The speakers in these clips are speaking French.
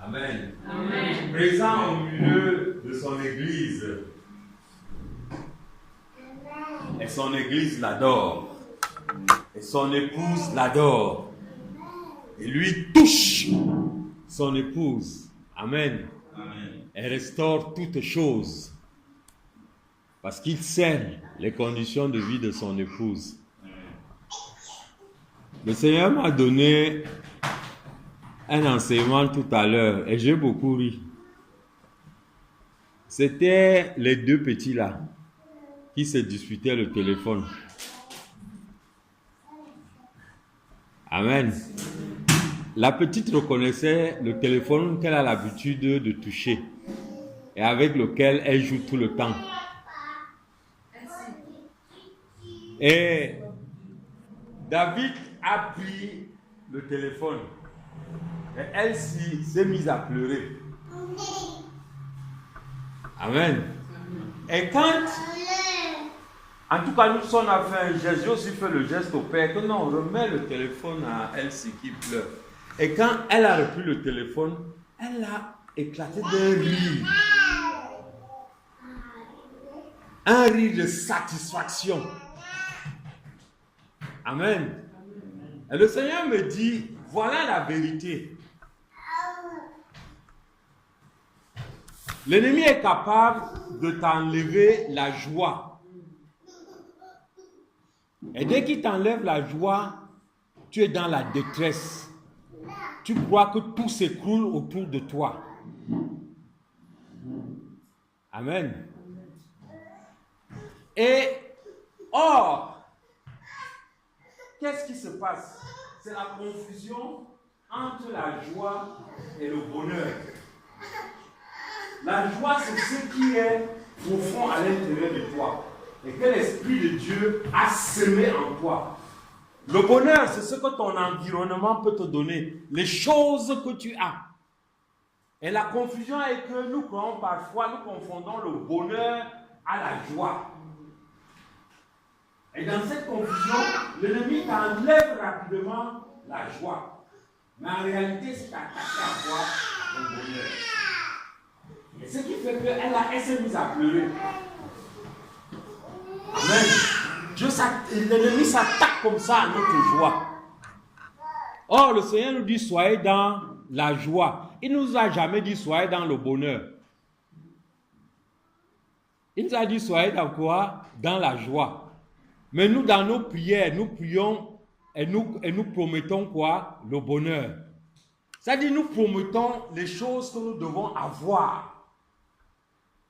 Amen. Amen. Présent au milieu de son église. Et son église l'adore. Et son épouse l'adore. Et lui touche son épouse. Amen. Amen. Et restaure toutes choses. Parce qu'il sait les conditions de vie de son épouse. Le Seigneur m'a donné un enseignement tout à l'heure et j'ai beaucoup ri. C'était les deux petits là qui se disputaient le téléphone. Amen. La petite reconnaissait le téléphone qu'elle a l'habitude de toucher et avec lequel elle joue tout le temps. Et David a pris le téléphone et elle s'est mise à pleurer. Amen. Et quand, en tout cas, nous on a fait un geste, j'ai aussi fait le geste au père que non, on remet le téléphone à Elsie qui pleure. Et quand elle a repris le téléphone, elle a éclaté d'un rire. Un rire de satisfaction. Amen. Et le Seigneur me dit, voilà la vérité. L'ennemi est capable de t'enlever la joie. Et dès qu'il t'enlève la joie, tu es dans la détresse. Tu crois que tout s'écroule autour de toi. Amen. Et or, qu'est-ce qui se passe? C'est la confusion entre la joie et le bonheur. La joie, c'est ce qui est profond à l'intérieur de toi et que l'Esprit de Dieu a semé en toi. Le bonheur, c'est ce que ton environnement peut te donner, les choses que tu as. Et la confusion est que nous croyons parfois, nous confondons le bonheur à la joie. Et dans cette confusion, l'ennemi t'enlève rapidement la joie. Mais en réalité, c'est attaché à toi le bonheur. Et ce qui fait qu'elle s'est mise à pleurer. Amen. L'ennemi s'attaque comme ça à notre joie. Or, le Seigneur nous dit, soyez dans la joie. Il ne nous a jamais dit, soyez dans le bonheur. Il nous a dit, soyez dans quoi? Dans la joie. Mais nous, dans nos prières, nous prions et nous promettons quoi? Le bonheur. C'est-à-dire, nous promettons les choses que nous devons avoir.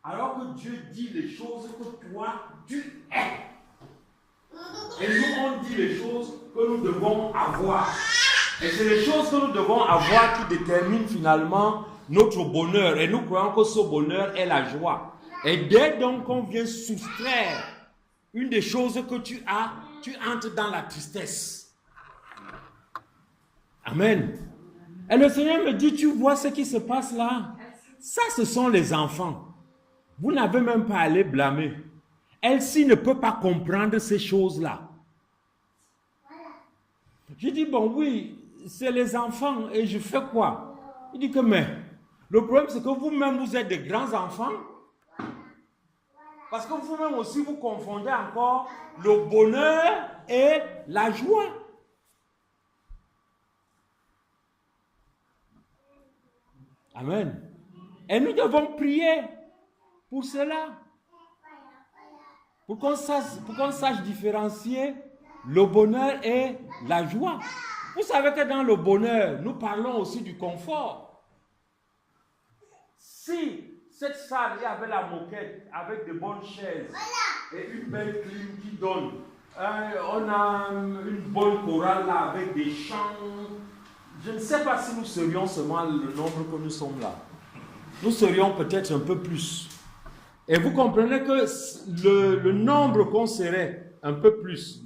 Alors que Dieu dit les choses que toi, tu es. Et nous, on dit les choses que nous devons avoir. Et c'est les choses que nous devons avoir qui déterminent finalement notre bonheur. Et nous croyons que ce bonheur est la joie. Et dès donc qu'on vient soustraire une des choses que tu as, tu entres dans la tristesse. Amen. Et le Seigneur me dit, tu vois ce qui se passe là? Ça, ce sont les enfants. Vous n'avez même pas à les blâmer. Elsie ne peut pas comprendre ces choses-là. Je dis, bon oui, c'est les enfants et je fais quoi? Il dit que mais, le problème c'est que vous-même vous êtes des grands enfants. Parce que vous-même aussi vous confondez encore le bonheur et la joie. Amen. Et nous devons prier pour cela. Pour qu'on sache différencier le bonheur et la joie. Vous savez que dans le bonheur, nous parlons aussi du confort. Si cette salle, il y avait la moquette avec de bonnes chaises et une belle clim qui donne, on a une bonne chorale là avec des chants. Je ne sais pas si nous serions seulement le nombre que nous sommes là. Nous serions peut-être un peu plus. Et vous comprenez que le nombre qu'on serait un peu plus,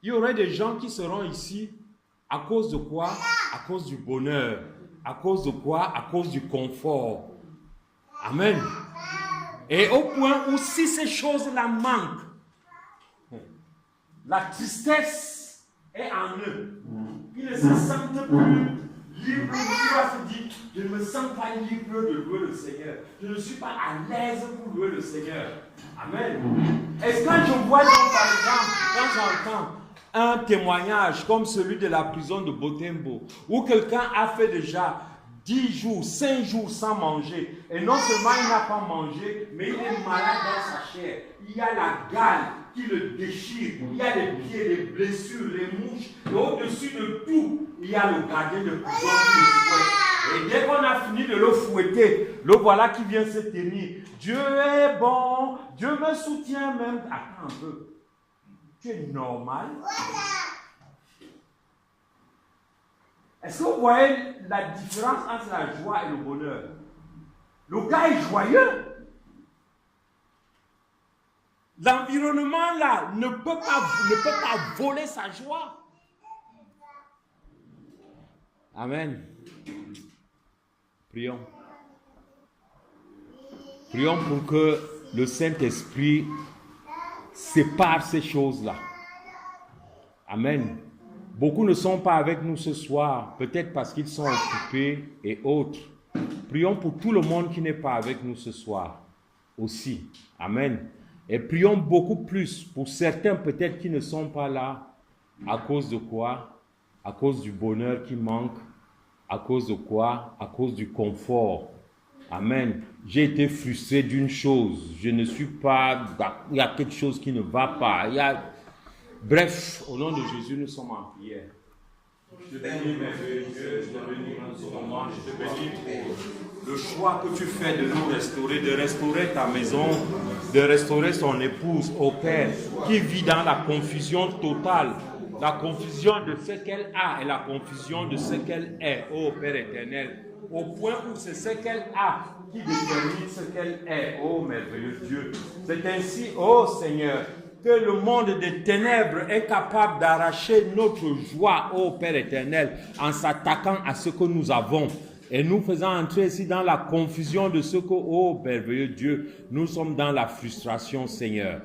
il y aurait des gens qui seront ici à cause de quoi? À cause du bonheur. À cause de quoi? À cause du confort. Amen. Et au point où si ces choses-là manquent, la tristesse est en eux. Ils ne se sentent plus libres. Tu vas se dire, je ne me sens pas libre de louer le Seigneur. Je ne suis pas à l'aise pour louer le Seigneur. Amen. Est-ce que quand je vois donc, par exemple, quand j'entends un témoignage comme celui de la prison de Botembo, où quelqu'un a fait déjà 10 jours, 5 jours sans manger, et non seulement il n'a pas mangé, mais il est malade dans sa chair. Il y a la gale qui le déchire, il y a les pieds, les blessures, les mouches, et au-dessus de tout, il y a le gardien de prison qui le fouette. Et dès qu'on a fini de le fouetter, le voilà qui vient se tenir. Dieu est bon, Dieu me soutient même. Attends un peu. Tu es normal? Est-ce que vous voyez la différence entre la joie et le bonheur? Le gars est joyeux. L'environnement là ne peut pas voler sa joie. Amen. Prions. Prions pour que le Saint-Esprit sépare ces choses-là. Amen. Beaucoup ne sont pas avec nous ce soir, peut-être parce qu'ils sont occupés et autres. Prions pour tout le monde qui n'est pas avec nous ce soir aussi. Amen. Et prions beaucoup plus pour certains peut-être qui ne sont pas là. À cause de quoi? À cause du bonheur qui manque. À cause de quoi? À cause du confort. Amen. J'ai été frustré d'une chose. Je ne suis pas... Il y a quelque chose qui ne va pas. Bref, au nom de Jésus, nous sommes en prière. Je te bénis, merveilleux Dieu. Je te bénis en ce moment. Je te bénis pour le choix que tu fais de nous restaurer, de restaurer ta maison, de restaurer son épouse, au Père, qui vit dans la confusion totale. La confusion de ce qu'elle a et la confusion de ce qu'elle est, ô Père éternel. Au point où c'est ce qu'elle a qui détermine ce qu'elle est, ô merveilleux Dieu. C'est ainsi, ô Seigneur, que le monde des ténèbres est capable d'arracher notre joie, ô Père éternel, en s'attaquant à ce que nous avons. Et nous faisant entrer ici dans la confusion de ce que, ô merveilleux Dieu, nous sommes dans la frustration, Seigneur.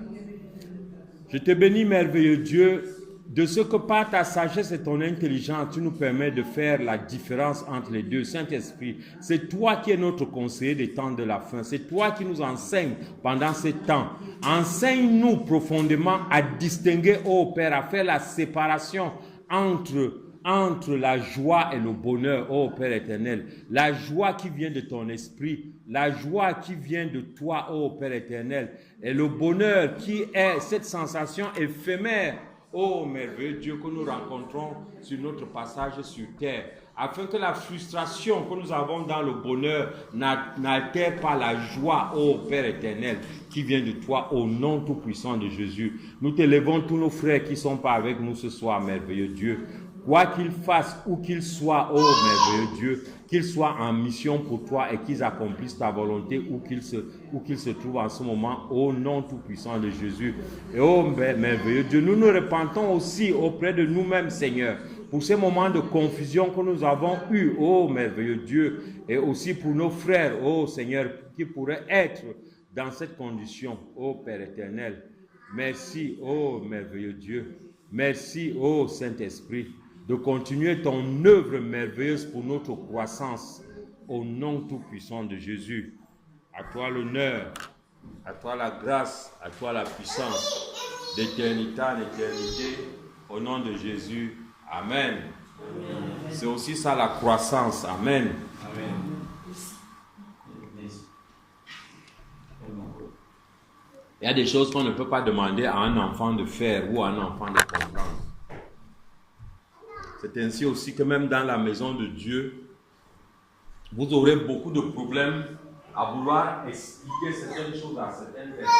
Je te bénis, merveilleux Dieu, de ce que par ta sagesse et ton intelligence, tu nous permets de faire la différence entre les deux. Saint-Esprit, c'est toi qui es notre conseiller des temps de la fin. C'est toi qui nous enseignes pendant ces temps. Enseigne-nous profondément à distinguer, ô Père, à faire la séparation entre la joie et le bonheur, ô Père éternel. La joie qui vient de ton esprit, la joie qui vient de toi, ô Père éternel, et le bonheur qui est cette sensation éphémère, ô merveilleux Dieu, que nous rencontrons sur notre passage sur terre, afin que la frustration que nous avons dans le bonheur n'altère pas la joie, ô Père éternel, qui vient de toi, au nom tout-puissant de Jésus. Nous t'élevons tous nos frères qui ne sont pas avec nous ce soir, merveilleux Dieu. Quoi qu'ils fassent, où qu'ils soient, ô merveilleux Dieu, qu'ils soient en mission pour toi et qu'ils accomplissent ta volonté où qu'ils se trouvent en ce moment, au nom tout-puissant de Jésus. Et ô merveilleux Dieu, nous nous repentons aussi auprès de nous-mêmes, Seigneur, pour ces moments de confusion que nous avons eus, ô merveilleux Dieu, et aussi pour nos frères, ô Seigneur, qui pourraient être dans cette condition, ô Père éternel. Merci, ô merveilleux Dieu. Merci, ô Saint-Esprit, de continuer ton œuvre merveilleuse pour notre croissance, au nom tout-puissant de Jésus. À toi l'honneur, à toi la grâce, à toi la puissance, d'éternité en éternité, au nom de Jésus. Amen. Amen. C'est aussi ça la croissance. Amen. Amen. Il y a des choses qu'on ne peut pas demander à un enfant de faire ou à un enfant de comprendre. C'est ainsi aussi que même dans la maison de Dieu, vous aurez beaucoup de problèmes à vouloir expliquer certaines choses à certaines personnes.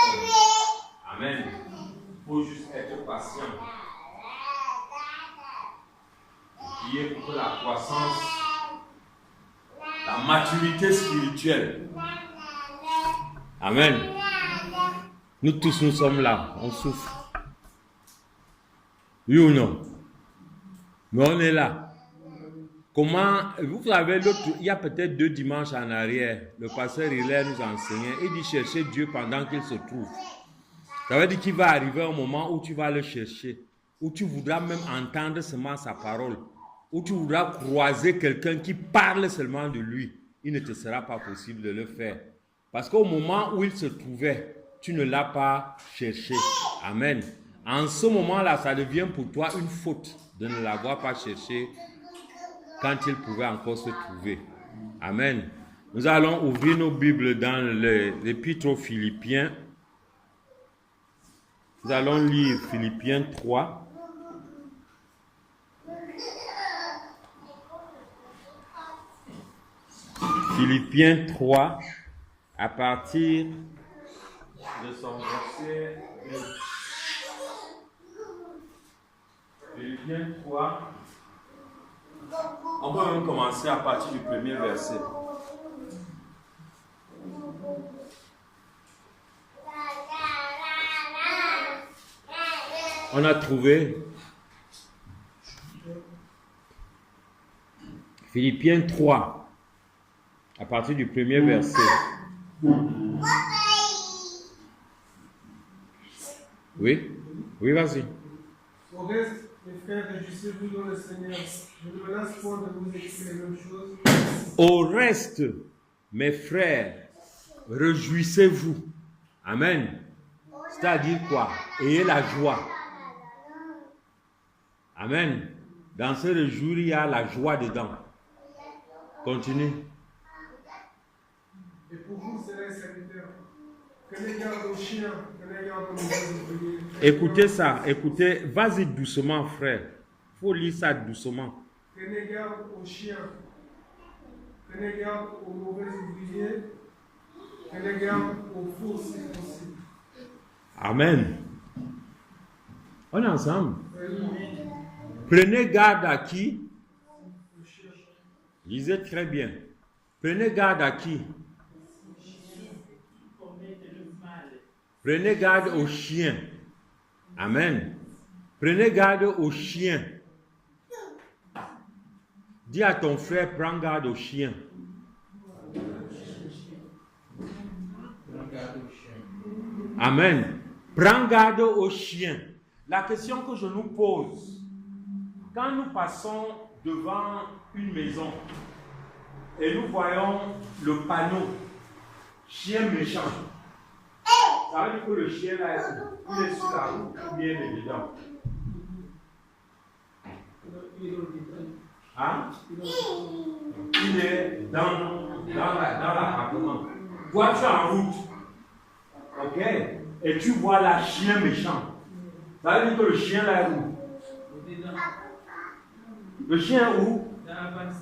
Amen. Il faut juste être patient. Prier pour que la croissance, la maturité spirituelle. Amen. Nous tous, nous sommes là, on souffre. Oui ou non? Mais on est là. Comment, vous savez, il y a peut-être 2 dimanches en arrière, le pasteur Hilaire nous enseignait, il dit chercher Dieu pendant qu'il se trouve. Ça veut dire qu'il va arriver un moment où tu vas le chercher. où tu voudras même entendre seulement sa parole, où tu voudras croiser quelqu'un qui parle seulement de lui, il ne te sera pas possible de le faire. Parce qu'au moment où il se trouvait, tu ne l'as pas cherché. Amen. En ce moment-là, ça devient pour toi une faute de ne l'avoir pas cherché quand il pouvait encore se trouver. Amen. Nous allons ouvrir nos Bibles dans l'Épître aux Philippiens. Nous allons lire Philippiens 3. Philippiens 3, à partir de son verset 2. Philippiens 3. On va même commencer à partir du premier verset. On a trouvé Philippiens 3, à partir du premier verset. Oui? Oui, vas-y. Au reste, mes frères, réjouissez-vous dans le Seigneur. Je ne me lasse point de vous écrire les mêmes choses. Au reste, mes frères, réjouissez-vous. Amen. C'est-à-dire quoi? Ayez la joie. Amen. Dans ce réjouir, il y a la joie dedans. Continue. Et pour vous, c'est les serviteurs. Prenez garde aux chiens, prenez garde aux mauvais ouvriers. Écoutez ça, écoutez, vas-y doucement, frère. Il faut lire ça doucement. Prenez garde aux chiens. Prenez garde aux mauvais ouvriers. Prenez garde aux faux circoncis. Amen. On est ensemble. Prenez garde à qui? Lisez très bien. Prenez garde à qui? Prenez garde aux chiens. Amen. Prenez garde aux chiens. Dis à ton frère, prends garde aux chiens. Amen. Prends garde aux chiens. La question que je nous pose, quand nous passons devant une maison et nous voyons le panneau chien méchant, ça veut dire que le chien là, il est sur la route ou bien il est dedans. Hein? Il est dans l'appartement. Toi, tu es en route. Ok? Et tu vois là chien méchant. Ça veut dire que le chien là est où? Le chien est où?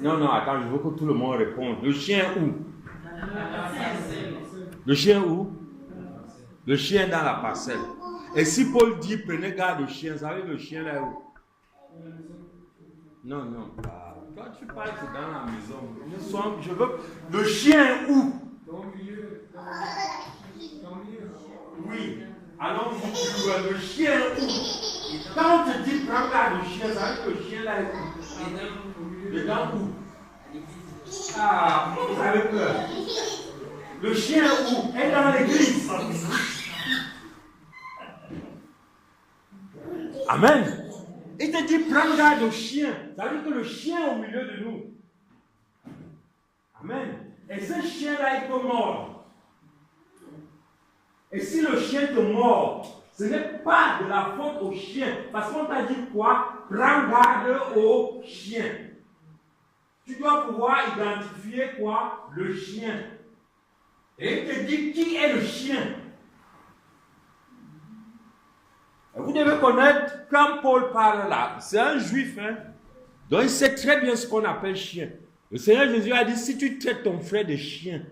Non, attends, je veux que tout le monde réponde. Le chien est où? Le chien est où? Le chien est dans la parcelle. Et si Paul dit prenez garde au chien, ça veut dire que le chien là est où? Non. Toi, tu parles que dans la maison. Je veux. Le chien est où? Dans le milieu. Oui. Allons-y. Le chien est où? Quand on te dit prends garde au chien, ça veut dire que le chien là est où? Dedans où? Ah, vous avez peur. Le chien est où? Est dans l'église. Amen. Il te dit prends garde au chien. Ça veut dire que le chien est au milieu de nous. Amen. Et ce chien-là, il peut mordre. Et si le chien te mord, ce n'est pas de la faute au chien. Parce qu'on t'a dit quoi? Prends garde au chien. Tu dois pouvoir identifier quoi? Le chien. Et il te dit qui est le chien. Vous devez connaître, quand Paul parle là, c'est un juif, hein? Donc il sait très bien ce qu'on appelle chien. Le Seigneur Jésus a dit, si tu traites ton frère de chien,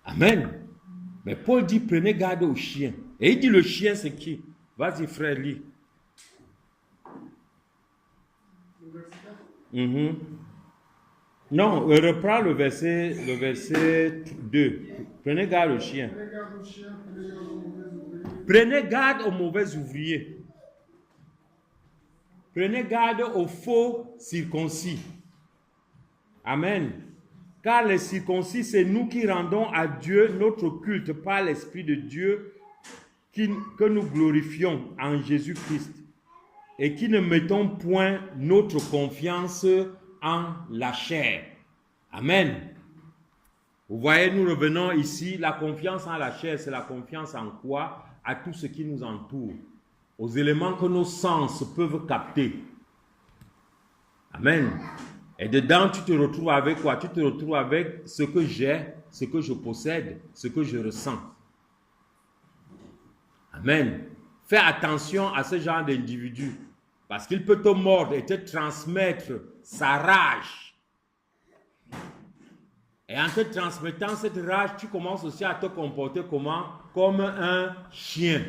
amen. Mais Paul dit, prenez garde au chien. Et il dit, le chien c'est qui? Vas-y frère, lis. Non, reprends le verset 2. Prenez garde au chien. Prenez garde aux mauvais ouvriers. Prenez garde aux faux circoncis. Amen. Car les circoncis, c'est nous qui rendons à Dieu notre culte par l'Esprit de Dieu que nous glorifions en Jésus-Christ et qui ne mettons point notre confiance en la chair. Amen. Vous voyez, nous revenons ici, la confiance en la chair, c'est la confiance en quoi? À tout ce qui nous entoure, aux éléments que nos sens peuvent capter. Amen. Et dedans, tu te retrouves avec quoi? Tu te retrouves avec ce que j'ai, ce que je possède, ce que je ressens. Amen. Fais attention à ce genre d'individu, parce qu'il peut te mordre et te transmettre sa rage. Et en te transmettant cette rage, tu commences aussi à te comporter comment? Comme un chien.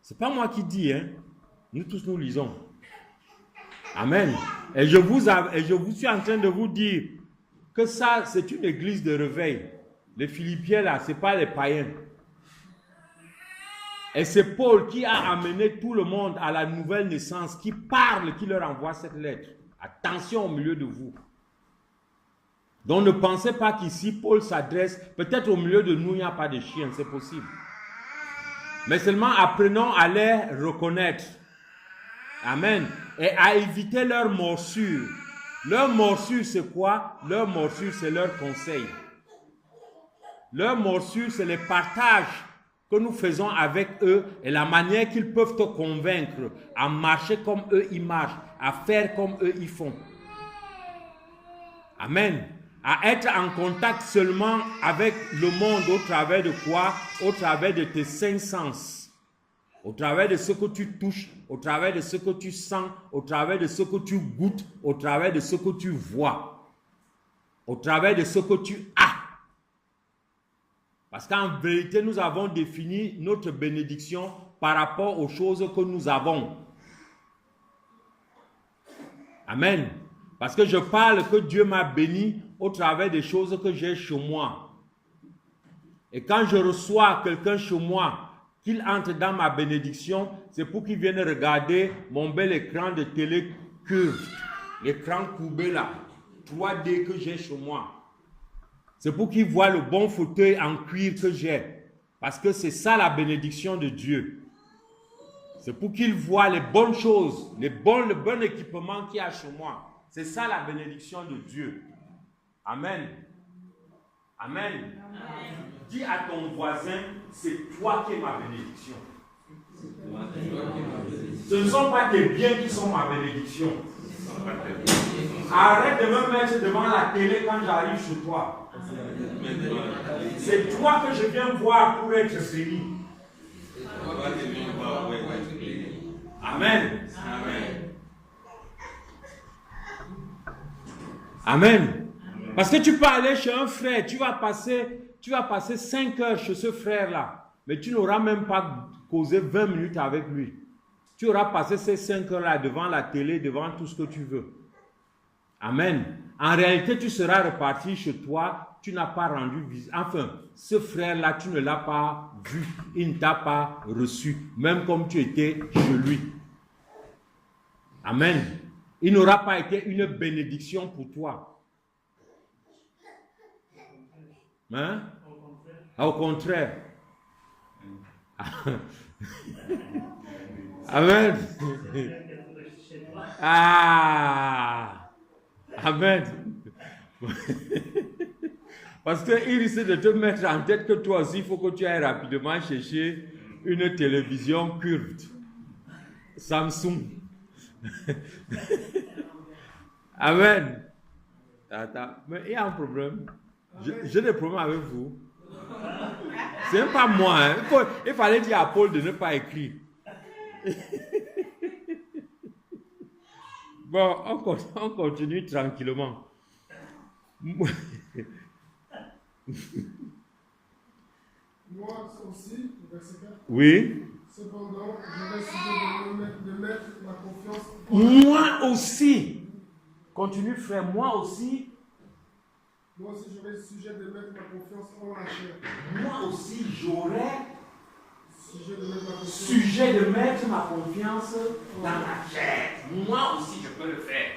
C'est pas moi qui dis, hein. Nous tous nous lisons. Amen. Et je vous suis en train de vous dire que ça, c'est une église de réveil. Les Philippiens là, ce n'est pas les païens. Et c'est Paul qui a amené tout le monde à la nouvelle naissance, qui parle, qui leur envoie cette lettre. Attention au milieu de vous. Donc ne pensez pas qu'ici Paul s'adresse, peut-être au milieu de nous il n'y a pas de chiens, c'est possible. Mais seulement apprenons à les reconnaître. Amen. Et à éviter leur morsure. Leur morsure c'est quoi? Leur morsure c'est leur conseil. Leur morsure c'est les partages que nous faisons avec eux et la manière qu'ils peuvent te convaincre à marcher comme eux ils marchent, à faire comme eux ils font. Amen. À être en contact seulement avec le monde au travers de quoi? Au travers de tes cinq sens. Au travers de ce que tu touches, au travers de ce que tu sens, au travers de ce que tu goûtes, au travers de ce que tu vois, au travers de ce que tu as. Parce qu'en vérité, nous avons défini notre bénédiction par rapport aux choses que nous avons. Amen. Parce que je parle que Dieu m'a béni au travers des choses que j'ai chez moi. Et quand je reçois quelqu'un chez moi, qu'il entre dans ma bénédiction, c'est pour qu'il vienne regarder mon bel écran de télé curve, l'écran courbé là, 3D que j'ai chez moi. C'est pour qu'il voit le bon fauteuil en cuir que j'ai. Parce que c'est ça la bénédiction de Dieu. C'est pour qu'il voit les bonnes choses, le bon équipement qu'il y a chez moi. C'est ça la bénédiction de Dieu. Amen. Amen. Amen. Dis à ton voisin, c'est toi qui es ma bénédiction. Ce ne sont pas tes biens qui sont ma bénédiction. Arrête de me mettre devant la télé quand j'arrive chez toi. C'est toi que je viens voir pour être béni. Amen. Amen. Amen. Parce que tu peux aller chez un frère, tu vas passer 5 heures chez ce frère-là, mais tu n'auras même pas causé 20 minutes avec lui. Tu auras passé ces 5 heures-là devant la télé, devant tout ce que tu veux. Amen. En réalité, tu seras reparti chez toi, tu n'as pas rendu visite. Enfin, ce frère-là, tu ne l'as pas vu, il ne t'a pas reçu, même comme tu étais chez lui. Amen. Il n'aura pas été une bénédiction pour toi. Hein? Au contraire. Amen. Ah. Amen. Parce qu'il risque de te mettre en tête que toi aussi, il faut que tu ailles rapidement chercher une télévision curved. Samsung. Amen. Mais il y a un problème. J'ai des problèmes avec vous. Ce n'est pas moi. Hein. Il fallait dire à Paul de ne pas écrire. Bon, on continue tranquillement. Moi aussi, verset 4. Oui. Cependant, j'aurais sujet de mettre ma confiance. Moi aussi. Continue, frère. Moi aussi, j'aurais sujet de mettre ma confiance en la chair. Moi aussi, j'aurais sujet de mettre ma confiance dans la chair. Moi aussi, je peux le faire.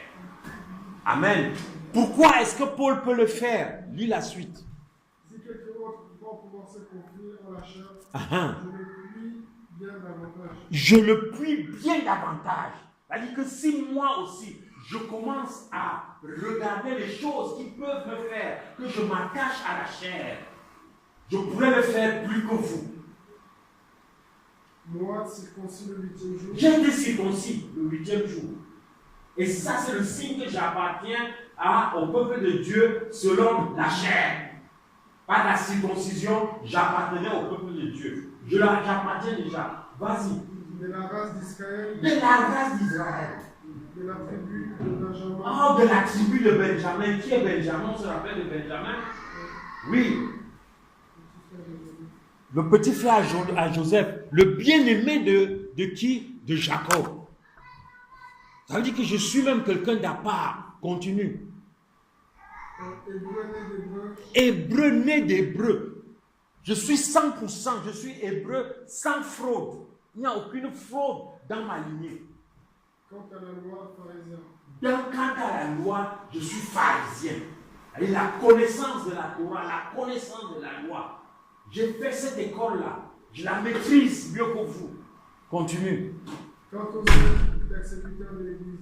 Amen. Pourquoi est-ce que Paul peut le faire? Lis la suite. Si quelqu'un d'autre va pouvoir se confier en la chair, Ah, je le puis bien davantage. je le puis bien davantage. C'est-à-dire que si moi aussi, je commence à regarder les choses qui peuvent me faire que je m'attache à la chair, je pourrais le faire plus que vous. Moi, circoncis le 8e jour, J'ai été circoncis le 8e jour. Et ça, c'est le signe que j'appartiens au peuple de Dieu selon la chair. Par la circoncision, j'appartenais au peuple de Dieu. J'appartiens déjà. Vas-y. de la race d'Israël, De la race d'Israël. de la tribu de Benjamin, Oh, de la tribu de Benjamin. Qui est Benjamin? On se rappelle de Benjamin? Oui. Le petit frère à Joseph. Le bien-aimé de qui? De Jacob. Ça veut dire que je suis même quelqu'un d'à part. Continue. hébreu né d'hébreu, Hébreu né d'hébreu. Je suis 100%, je suis hébreu sans fraude. Il n'y a aucune fraude dans ma lignée. quant à la loi, pharisien. Quant à la loi, je suis pharisien. Et la connaissance de la Torah, la connaissance de la loi. J'ai fait cette école-là. Je la maîtrise mieux que vous. Continue. Quant aux autres persécuteurs de l'Église,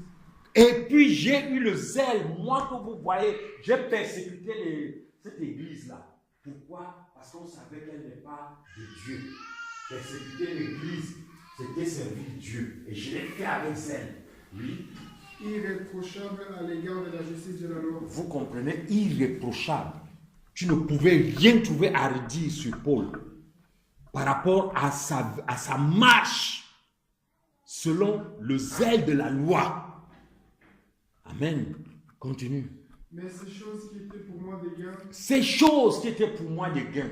Et puis j'ai eu le zèle, moi que vous voyez, j'ai persécuté cette église-là. Pourquoi? Parce qu'on savait qu'elle n'est pas de Dieu. Persécuter l'église, c'était servir Dieu. Et je l'ai fait avec zèle. Oui. irréprochable à l'égard de la justice de la loi. Vous comprenez? Irréprochable. Tu ne pouvais rien trouver à redire sur Paul par rapport à sa marche selon le zèle de la loi. Amen. Continue. Mais ces choses qui étaient pour moi des gains, Ces choses qui étaient pour moi des gains,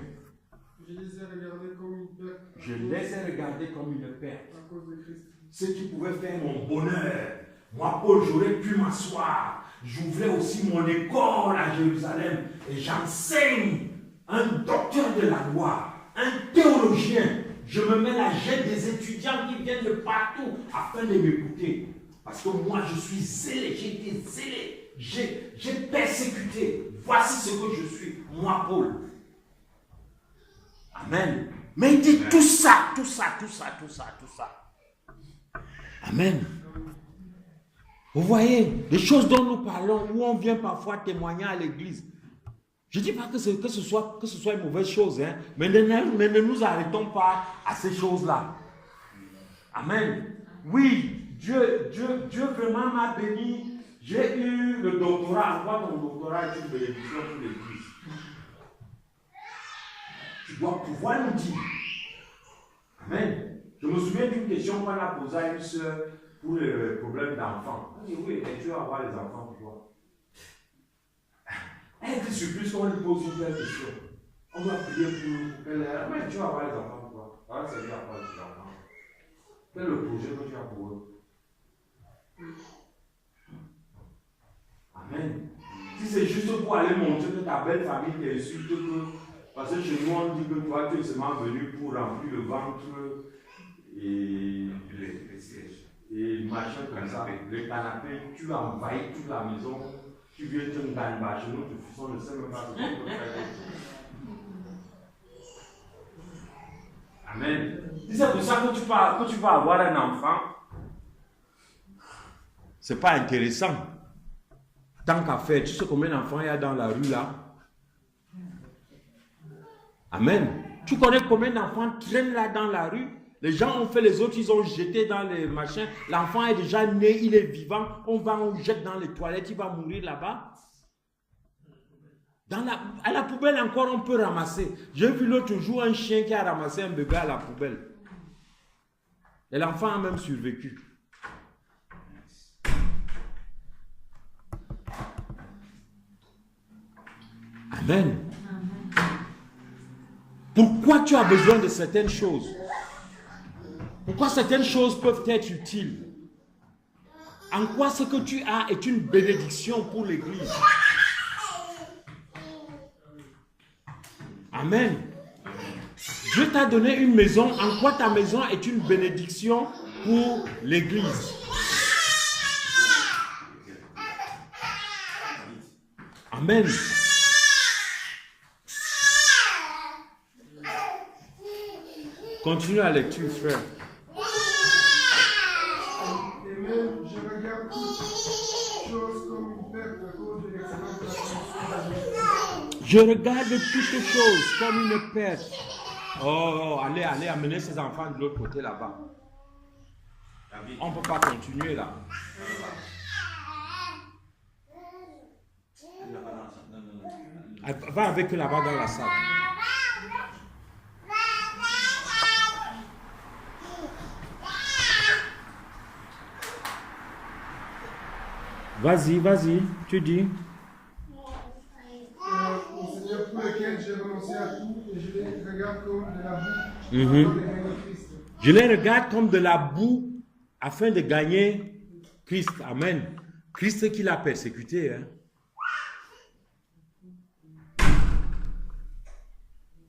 je les ai regardées comme une perte je les ai regardées comme une perte. à cause de Christ. Ce qui pouvait faire mon bonheur. Moi, Paul, j'aurais pu m'asseoir. J'ouvrais aussi mon école à Jérusalem et j'enseigne. Un docteur de la loi, un théologien. Je me mets là, j'ai des étudiants qui viennent de partout afin de m'écouter. Parce que moi, je suis zélé, j'ai été zélé. J'ai persécuté. Voici ce que je suis, moi, Paul. Amen. Mais il dit tout ça. Amen. Vous voyez, des choses dont nous parlons, où on vient parfois témoigner à l'église. Je ne dis pas que ce soit une mauvaise chose, hein, mais ne nous arrêtons pas à ces choses-là. Amen. Oui, Dieu vraiment m'a béni. J'ai eu le doctorat. En quoi ton doctorat est une bénédiction pour l'église? Tu dois pouvoir nous dire. Amen. Je me souviens d'une question qu'on a posée à une soeur pour le problème d'enfants. Elle dit oui, mais tu vas avoir les enfants pour toi. Elle était surprise qu'on lui pose une telle question. On va prier pour qu'elle ait. Mais tu vas avoir les enfants pour toi. Voilà, c'est bien avoir les enfants. Quel est le projet que tu as pour eux? Amen. Si c'est juste pour aller montrer que ta belle famille t'insulte, parce que chez nous on dit que toi tu es seulement venu pour remplir le ventre et machin comme ça, le canapé, tu as envahi toute la maison, tu viens te gagner chez nous, on ne sait même pas ce qu'on peut faire. Amen. Si c'est pour ça que tu vas avoir un enfant, c'est pas intéressant. Tant qu'à faire, tu sais combien d'enfants il y a dans la rue là? Amen. Tu connais combien d'enfants traînent là dans la rue? Les gens ont fait les autres, ils ont jeté dans les machins. L'enfant est déjà né, il est vivant. On jette dans les toilettes, il va mourir là-bas. À la poubelle encore, on peut ramasser. J'ai vu l'autre jour un chien qui a ramassé un bébé à la poubelle. Et l'enfant a même survécu. Amen. Pourquoi tu as besoin de certaines choses? Pourquoi certaines choses peuvent être utiles? En quoi ce que tu as est une bénédiction pour l'Église? Amen. Dieu t'a donné une maison. En quoi ta maison est une bénédiction pour l'Église? Amen. Continue la lecture, frère. Et même, je regarde toutes choses comme une perte à cause de l'excellence de la connaissance. Je regarde toutes choses comme une perte. Oh, allez, amenez ces enfants de l'autre côté là-bas. On ne peut pas continuer là. Va avec eux là-bas dans la salle. Vas-y, tu dis. Au Seigneur pour lequel j'ai renoncé à tout et je les regarde comme de la boue Mhm. afin de gagner Christ. Je les regarde comme de la boue afin de gagner Christ. Amen. Christ qui l'a persécuté. Hein.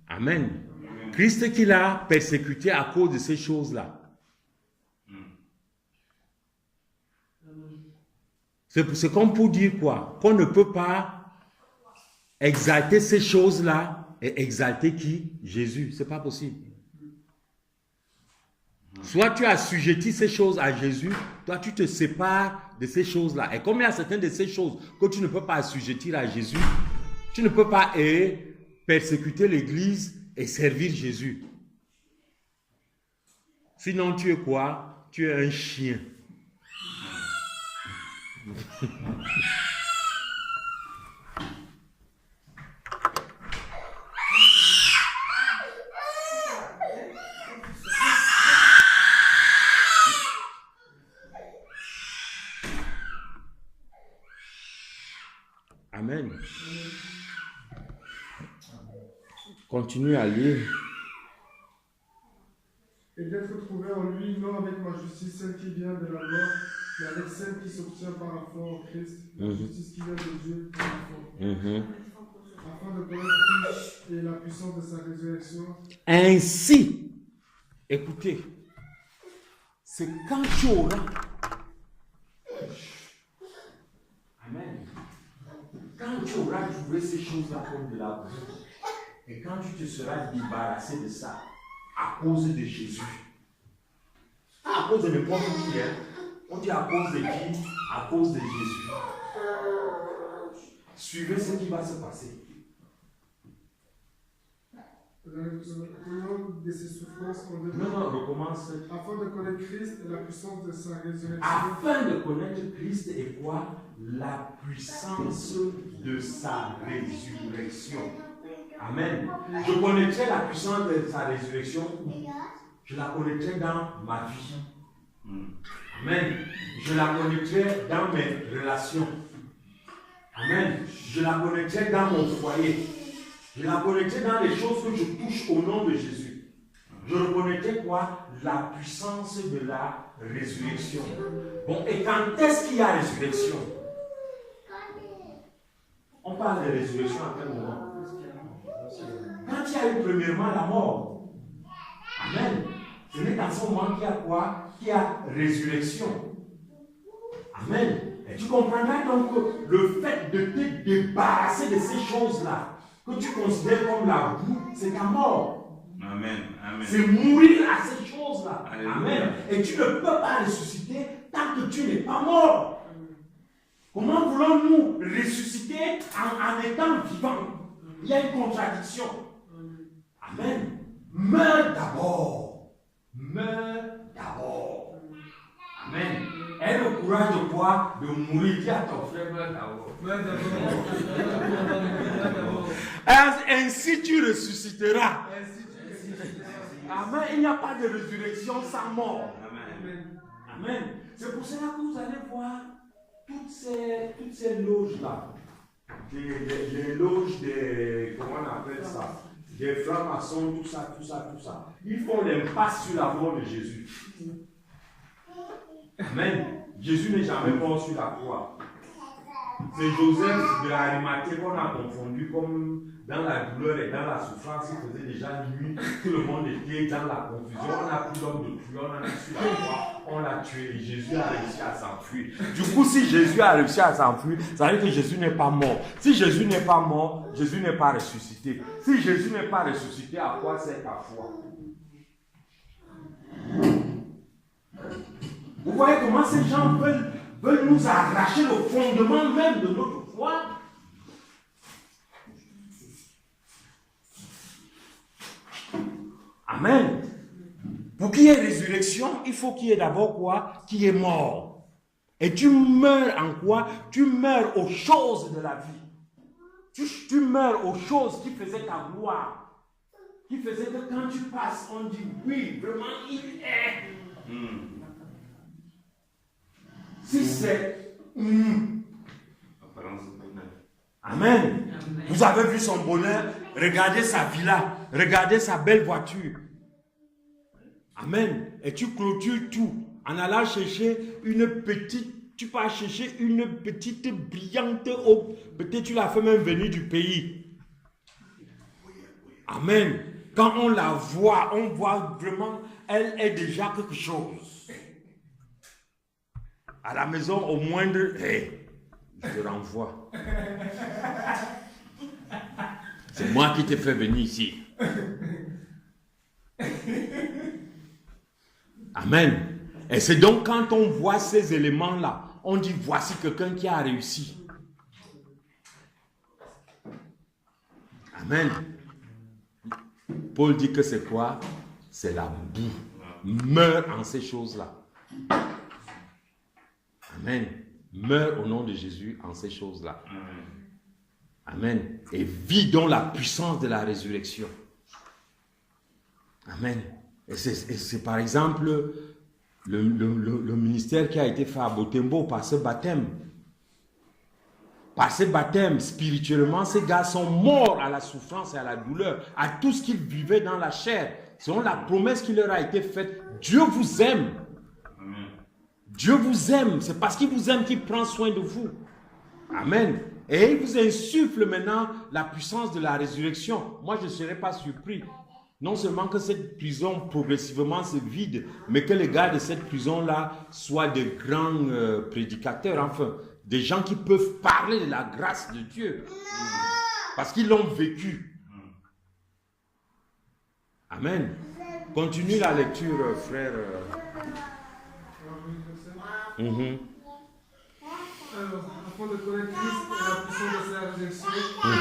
Amen. Christ qui l'a persécuté à cause de ces choses-là. C'est comme pour dire quoi? Qu'on ne peut pas exalter ces choses-là et exalter qui? Jésus. C'est pas possible. Soit tu assujettis ces choses à Jésus, toi tu te sépares de ces choses-là. Et comme il y a certaines de ces choses que tu ne peux pas assujettir à Jésus, tu ne peux pas persécuter l'Église et servir Jésus. Sinon tu es quoi? Tu es un chien. Amen. Continue à lire. Et d'être trouvé en lui, non avec ma justice, celle qui vient de la mort, mais avec celle qui s'obtient par la foi en Christ, la justice qui vient de Dieu par la foi, afin de connaître Christ et la puissance de sa résurrection. Ainsi, écoutez, c'est quand tu auras, amen, quand tu auras trouvé ces choses-là comme de la boue, et quand tu te seras débarrassé de ça, à cause de Jésus, à cause de n'importe qui, hein, on dit à cause de qui? À cause de Jésus. Suivez ce qui va se passer. De ses souffrances en Non, recommence. afin de connaître Christ et la puissance de sa résurrection. Afin de connaître Christ et quoi? La puissance de sa résurrection. Amen. Je connaîtrai la puissance de sa résurrection. Je la connaîtrai dans ma vie. Amen. Je la connaîtrai dans mes relations. Amen. Je la connaîtrai dans mon foyer. Je la connaîtrai dans les choses que je touche au nom de Jésus. Je reconnaîtrai quoi? La puissance de la résurrection. Bon, et quand est-ce qu'il y a résurrection? On parle de résurrection à quel moment? Quand il y a eu premièrement la mort. Amen. Ce n'est qu'à ce moment qu'il y a quoi? Qu'il y a résurrection. Amen. Et tu comprendras donc que le fait de te débarrasser de ces choses-là, que tu considères comme la boue, c'est ta mort. Amen. Amen. C'est mourir à ces choses-là. Alléluia. Amen. Et tu ne peux pas ressusciter tant que tu n'es pas mort. Comment voulons-nous ressusciter en étant vivant? Il y a une contradiction. Amen. Meurs d'abord. Meurs d'abord. Amen. Aie le courage de quoi? De mourir. Dis à ton frère, meurs d'abord. Ainsi tu ressusciteras. Amen. Il n'y a pas de résurrection sans mort. Amen. Amen. C'est pour cela que vous allez voir toutes ces loges-là. Les loges des, comment on appelle ça? Des francs-maçons, tout ça. Ils font l'impasse sur la mort de Jésus. Amen. Jésus n'est jamais mort sur la croix. C'est Joseph de Arimathée qu'on a confondu comme dans la douleur et dans la souffrance, il faisait déjà nuit, tout le monde était dans la confusion, on a pris l'homme de tuer, on a mis sur la croix, on l'a tué et Jésus a réussi à s'enfuir. Du coup, si Jésus a réussi à s'enfuir, ça veut dire que Jésus n'est pas mort. Si Jésus n'est pas mort, Jésus n'est pas ressuscité. Si Jésus n'est pas ressuscité, à quoi sert ta foi? Vous voyez comment ces gens veulent nous arracher le fondement même de notre foi? Amen. Pour qu'il y ait résurrection, il faut qu'il y ait d'abord quoi? Qu'il y ait mort. Et tu meurs en quoi? Tu meurs aux choses de la vie. Tu meurs aux choses qui faisaient ta gloire. Qui faisaient que quand tu passes, on dit oui, vraiment, il est. Si c'est Amen. Vous avez vu son bonheur, regardez sa villa, regardez sa belle voiture. Amen. Et tu clôtures tout en allant chercher une petite, tu vas chercher une petite brillante eau. Peut-être tu l'as fait même venir du pays. Amen. Quand on la voit, on voit vraiment, elle est déjà quelque chose. À la maison, au moindre, hey, je te renvoie. C'est moi qui t'ai fait venir ici. Amen. Et c'est donc quand on voit ces éléments-là, on dit voici quelqu'un qui a réussi. Amen. Paul dit que c'est quoi? C'est la boue. Meurs en ces choses-là. Amen. Meurs au nom de Jésus en ces choses-là. Amen. Et vis dans la puissance de la résurrection. Amen. Et c'est par exemple le ministère qui a été fait à Botembo par ce baptême. Par ce baptême, spirituellement, ces gars sont morts à la souffrance et à la douleur, à tout ce qu'ils vivaient dans la chair. Selon la promesse qui leur a été faite, Dieu vous aime. Amen. Dieu vous aime. C'est parce qu'il vous aime qu'il prend soin de vous. Amen. Et il vous insuffle maintenant la puissance de la résurrection. Moi, je ne serais pas surpris. Non seulement que cette prison progressivement se vide, mais que les gars de cette prison-là soient de grands prédicateurs, enfin, des gens qui peuvent parler de la grâce de Dieu. Parce qu'ils l'ont vécu. Amen. Continue la lecture, frère. Alors, afin de connaître Christ et la puissance de sa résurrection, la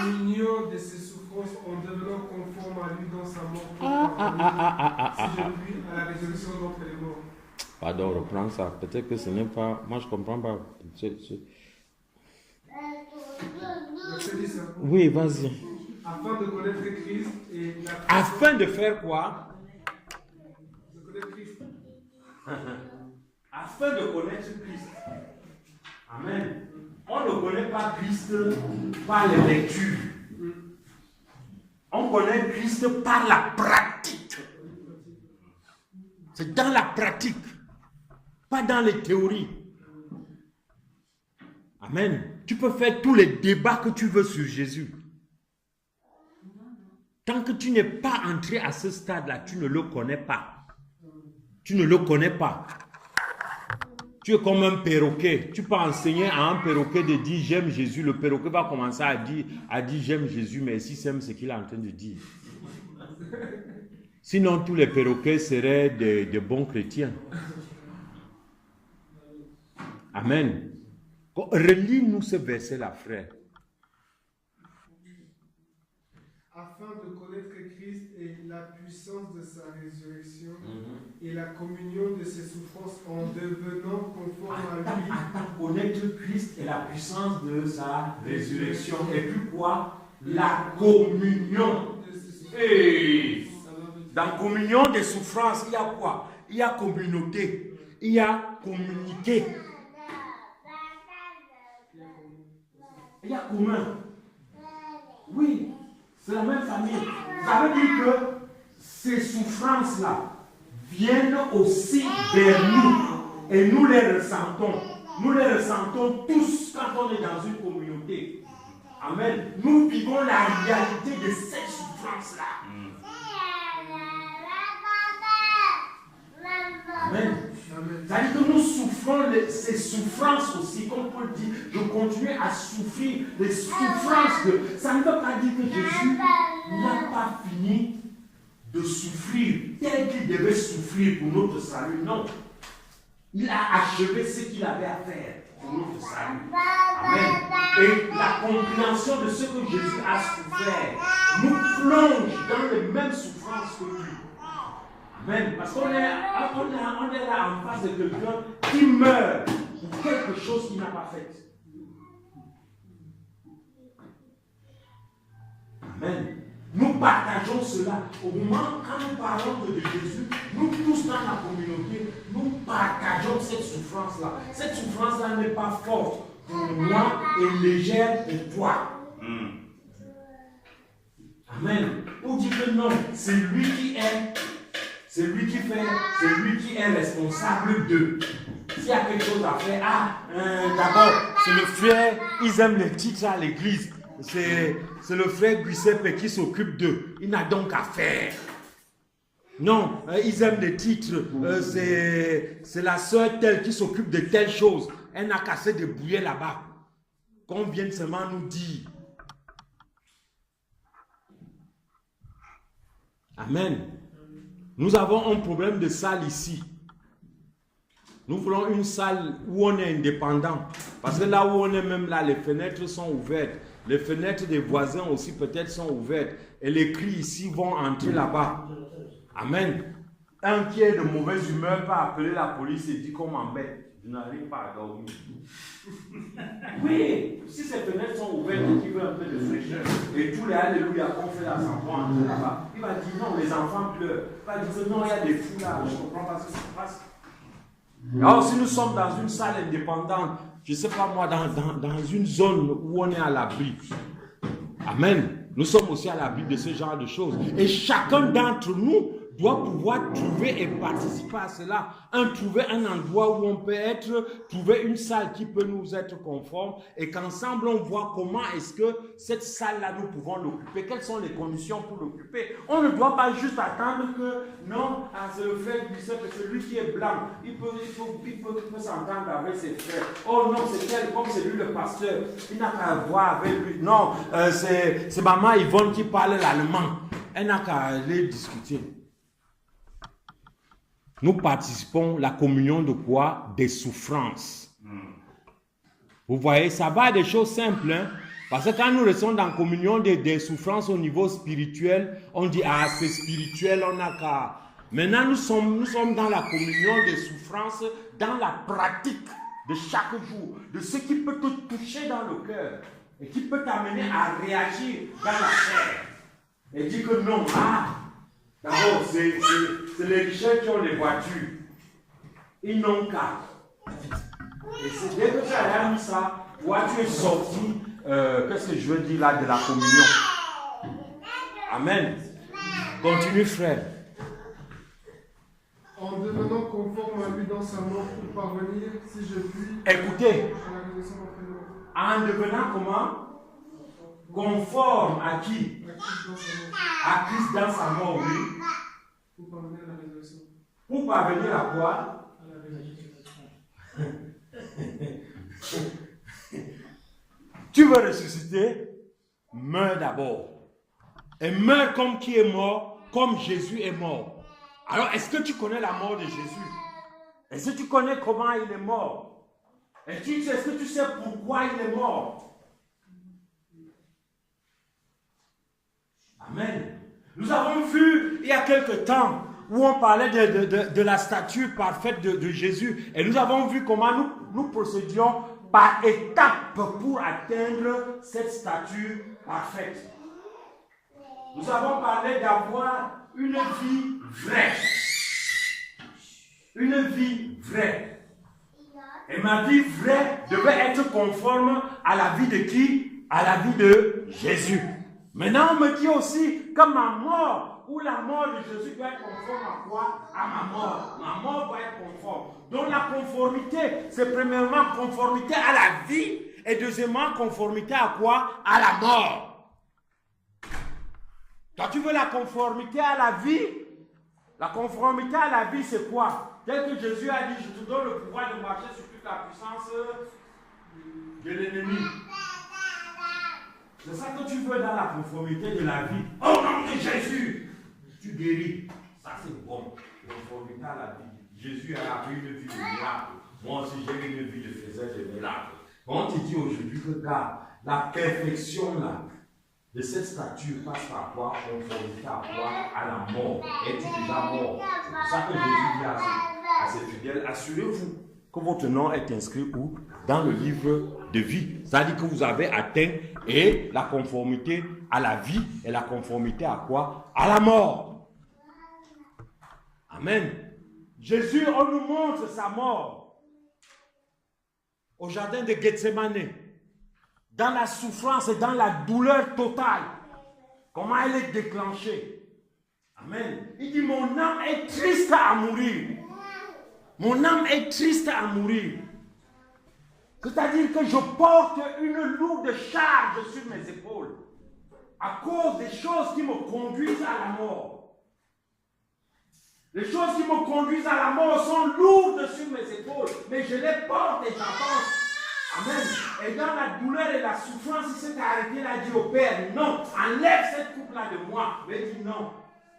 communion de ses souffrances en devenant conforme à lui dans sa mort, si je lui à la résurrection d'entre les morts. Pardon, reprends ça. Peut-être que ce n'est pas... Moi, je ne comprends pas. Oui, vas-y. Afin de connaître Christ et la... Afin de faire quoi? De connaître Christ. Afin de connaître Christ. Amen. On ne connaît pas Christ par les lectures. On connaît Christ par la pratique. C'est dans la pratique, pas dans les théories. Amen. Tu peux faire tous les débats que tu veux sur Jésus. Tant que tu n'es pas entré à ce stade-là, tu ne le connais pas. Tu ne le connais pas. Tu es comme un perroquet. Tu peux enseigner à un perroquet de dire j'aime Jésus. Le perroquet va commencer à dire j'aime Jésus, mais si c'est ce qu'il est en train de dire. Sinon, tous les perroquets seraient des bons chrétiens. Amen. Relis-nous ce verset-là, frère. Afin de connaître Christ et la puissance de sa résurrection et la communion de ses souffrances en devenant conforme à lui. Connaître Christ et la puissance de sa résurrection. Et puis quoi? La communion. Hey. Dans communion des souffrances, il y a quoi? Il y a communauté. Il y a communiqué. Il y a commun. Oui, c'est la même famille. Ça veut dire que ces souffrances-là viennent aussi vers nous. Et nous les ressentons. Nous les ressentons tous quand on est dans une communauté. Amen. Nous vivons la réalité de cette souffrance-là. Amen. C'est-à-dire que nous souffrons ces souffrances aussi, comme Paul dit, je continue à souffrir les souffrances de... Ça ne veut pas dire que Jésus n'a pas fini de souffrir tel qu'il devait souffrir pour notre salut. Non. Il a achevé ce qu'il avait à faire pour notre salut. Amen. Et la compréhension de ce que Jésus a souffert nous plonge dans les mêmes souffrances que lui. Amen. Parce qu'on est là en face de quelqu'un qui meurt pour quelque chose qu'il n'a pas fait. Amen. Nous partageons cela. Au moment quand nous parlons de Jésus, nous tous dans la communauté, nous partageons cette souffrance-là. Cette souffrance-là n'est pas forte pour moi et légère pour toi. Amen. Pour dire que non, c'est lui qui est. C'est lui qui fait, c'est lui qui est responsable d'eux. S'il y a quelque chose à faire, d'abord, c'est le frère, ils aiment les titres à l'église. C'est le frère Giuseppe qui s'occupe d'eux. Il n'a donc qu'à faire. Non, ils aiment les titres. C'est la sœur telle qui s'occupe de telle chose. Elle n'a qu'à se débrouiller là-bas. Qu'on vienne seulement nous dire. Amen. Nous avons un problème de salle ici. Nous voulons une salle où on est indépendant. Parce que là où on est même là, les fenêtres sont ouvertes. Les fenêtres des voisins aussi peut-être sont ouvertes. Et les cris ici vont entrer là-bas. Amen. Un qui est de mauvaise humeur peut appeler la police et dire qu'on m'embête. Je n'arrive pas à dormir. Oui, si ces fenêtres sont ouvertes et qu'il veut un peu de fraîcheur, et tous les alléluia qu'on fait là sans vont entrer là-bas, il va dire non, les enfants pleurent. Il va dire non, il y a des fous là, je ne comprends pas ce qui se passe. Alors si nous sommes dans une salle indépendante, je ne sais pas moi, dans une zone où on est à l'abri. Amen. Nous sommes aussi à l'abri de ce genre de choses. Et chacun d'entre nous doit pouvoir trouver et participer à cela. Trouver un endroit où on peut être, trouver une salle qui peut nous être conforme et qu'ensemble on voit comment est-ce que cette salle-là nous pouvons l'occuper, quelles sont les conditions pour l'occuper. On ne doit pas juste attendre que non, c'est le frère Giuseppe, c'est celui qui est blanc, il peut s'entendre avec ses frères. Oh non, c'est tel, comme c'est lui le pasteur, il n'a qu'à voir avec lui. Non, c'est maman Yvonne qui parle l'allemand, elle n'a qu'à aller discuter. Nous participons à la communion de quoi? Des souffrances. Vous voyez, ça va des choses simples. Hein? Parce que quand nous restons dans la communion des souffrances au niveau spirituel, on dit, ah, c'est spirituel, on n'a qu'à... Maintenant, nous sommes dans la communion des souffrances, dans la pratique de chaque jour, de ce qui peut te toucher dans le cœur et qui peut t'amener à réagir dans la chair. Et dire que non, d'abord, c'est les riches qui ont les voitures. Ils n'ont qu'à. Et c'est dès que tu as mis ça, toi tu es sorti, qu'est-ce que je veux dire là, de la communion. Amen. Continue, frère. En devenant conforme à lui dans sa mort pour parvenir, si je puis, écoutez, à la rédemption de notre mort. En devenant comment? Conforme à qui? À Christ dans sa mort, oui. Pour parvenir à la résurrection. Pour parvenir à quoi? À la résurrection. Tu veux ressusciter? Meurs d'abord. Et meurs comme qui est mort, comme Jésus est mort. Alors, est-ce que tu connais la mort de Jésus? Est-ce que tu connais comment il est mort? Est-ce que tu sais pourquoi il est mort? Amen. Nous avons vu il y a quelque temps où on parlait de la statue parfaite de Jésus. Et nous avons vu comment nous procédions par étapes pour atteindre cette statue parfaite. Nous avons parlé d'avoir une vie vraie. Une vie vraie. Et ma vie vraie devait être conforme à la vie de qui? À la vie de Jésus. Maintenant, on me dit aussi que ma mort ou la mort de Jésus doit être conforme à quoi? À ma mort. Ma mort doit être conforme. Donc la conformité, c'est premièrement conformité à la vie Et deuxièmement, conformité à quoi? À la mort. Quand tu veux la conformité à la vie, la conformité à la vie, c'est quoi? Tel que Jésus a dit, je te donne le pouvoir de marcher sur toute la puissance de l'ennemi. C'est ça que tu veux dans la conformité de la vie. Au nom de Jésus, tu guéris. Ça, c'est bon. Conformité à la vie. Jésus a appris une vie de miracle. Moi aussi, j'ai une vie de faiseur de miracles. On te dit aujourd'hui que regarde, la perfection là, de cette stature passe par quoi? Conformité à quoi? À la mort. Es-tu déjà mort? C'est pour ça que Jésus dit à ses fidèles, assurez-vous que votre nom est inscrit où? Dans le livre de vie. C'est-à-dire que vous avez atteint et la conformité à la vie et la conformité à quoi? À la mort. Amen. Jésus, on nous montre sa mort au jardin de Gethsemane, dans la souffrance et dans la douleur totale. Comment elle est déclenchée. Amen. Il dit, mon âme est triste à mourir. Mon âme est triste à mourir. C'est-à-dire que je porte une lourde charge sur mes épaules à cause des choses qui me conduisent à la mort. Les choses qui me conduisent à la mort sont lourdes sur mes épaules, mais je les porte et j'avance. Amen. Et dans la douleur et la souffrance, il s'est arrêté, il a dit au Père, non, enlève cette coupe-là de moi. Mais il dit non,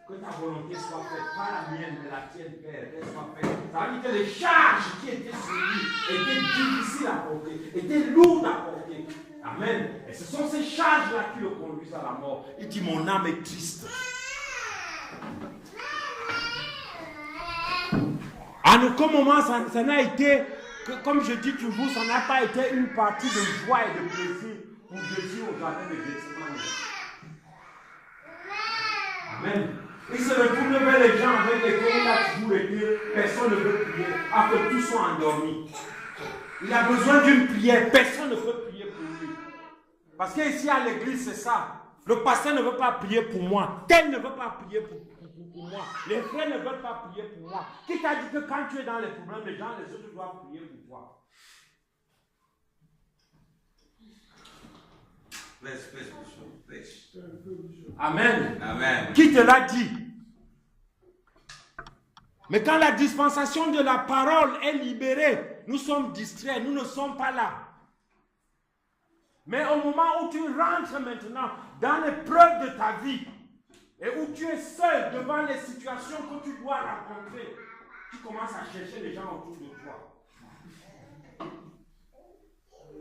que ta volonté soit faite, pas la mienne, mais la tienne, Père, qu'elle soit faite. Ça veut dire que les charges qui étaient sur lui étaient difficiles à porter, étaient lourdes à porter. Amen. Et ce sont ces charges-là qui le conduisent à la mort. Il dit, mon âme est triste. À aucun moment, ça n'a été, comme je dis toujours, ça n'a pas été une partie de joie et de plaisir pour Jésus au jardin de Gethsemane. Amen. Il se retourne vers les gens avec lesquels il a toujours été, personne ne veut prier, afin que tous soient endormis. Il a besoin d'une prière, personne ne peut prier pour lui. Parce qu'ici à l'église, c'est ça. Le pasteur ne veut pas prier pour moi, tel ne veut pas prier pour moi. Les frères ne veulent pas prier pour moi. Qui t'a dit que quand tu es dans les problèmes, les gens, les autres doivent prier pour toi? Amen. Amen. Qui te l'a dit? Mais quand la dispensation de la parole est libérée, nous sommes distraits, nous ne sommes pas là. Mais au moment où tu rentres maintenant dans l'épreuve de ta vie, et où tu es seul devant les situations que tu dois rencontrer, tu commences à chercher les gens autour de toi.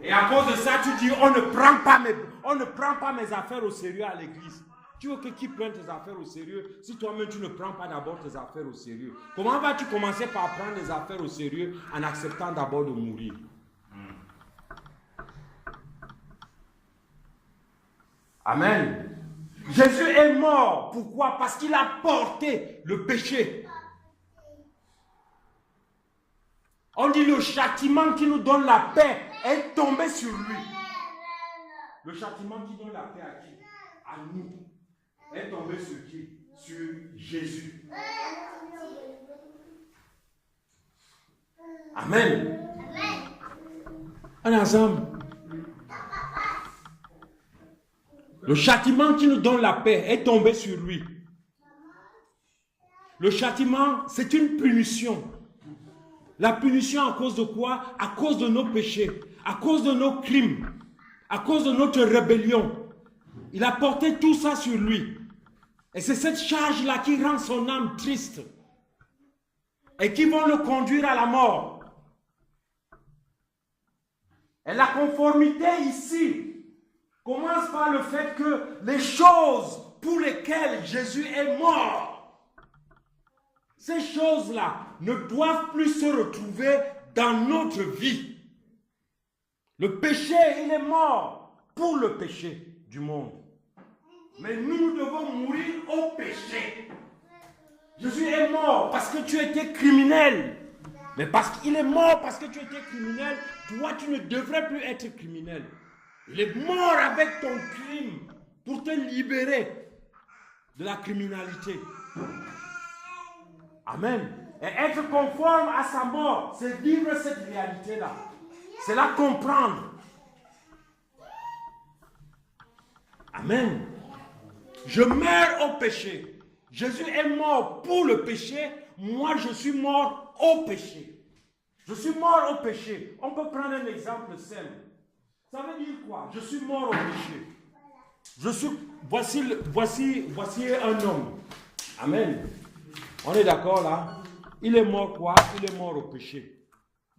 Et à cause de ça, tu dis, on ne prend pas mes affaires au sérieux à l'église. Tu veux que qui prenne tes affaires au sérieux si toi-même tu ne prends pas d'abord tes affaires au sérieux? Comment vas-tu commencer par prendre les affaires au sérieux en acceptant d'abord de mourir? Amen. Jésus est mort. Pourquoi? Parce qu'il a porté le péché. On dit le châtiment qui nous donne la paix est tombé sur lui. Le châtiment qui donne la paix à qui? À nous. Est tombé sur qui? Sur Jésus. Amen. Un ensemble. Le châtiment qui nous donne la paix est tombé sur lui. Le châtiment, c'est une punition. La punition à cause de quoi? À cause de nos péchés, à cause de nos crimes, à cause de notre rébellion. Il a porté tout ça sur lui. Et c'est cette charge-là qui rend son âme triste. Et qui vont le conduire à la mort. Et la conformité ici commence par le fait que les choses pour lesquelles Jésus est mort, ces choses-là ne doivent plus se retrouver dans notre vie. Le péché, il est mort pour le péché du monde. Mais nous devons mourir au péché. Jésus est mort parce que tu étais criminel. Mais parce qu'il est mort parce que tu étais criminel, toi tu ne devrais plus être criminel. Il est mort avec ton crime pour te libérer de la criminalité. Amen. Et être conforme à sa mort, c'est vivre cette réalité-là. C'est la comprendre. Amen. Je meurs au péché. Jésus est mort pour le péché. Moi, je suis mort au péché. Je suis mort au péché. On peut prendre un exemple simple. Ça veut dire quoi? Je suis mort au péché. Voici un homme. Amen. On est d'accord là? Il est mort quoi? Il est mort au péché.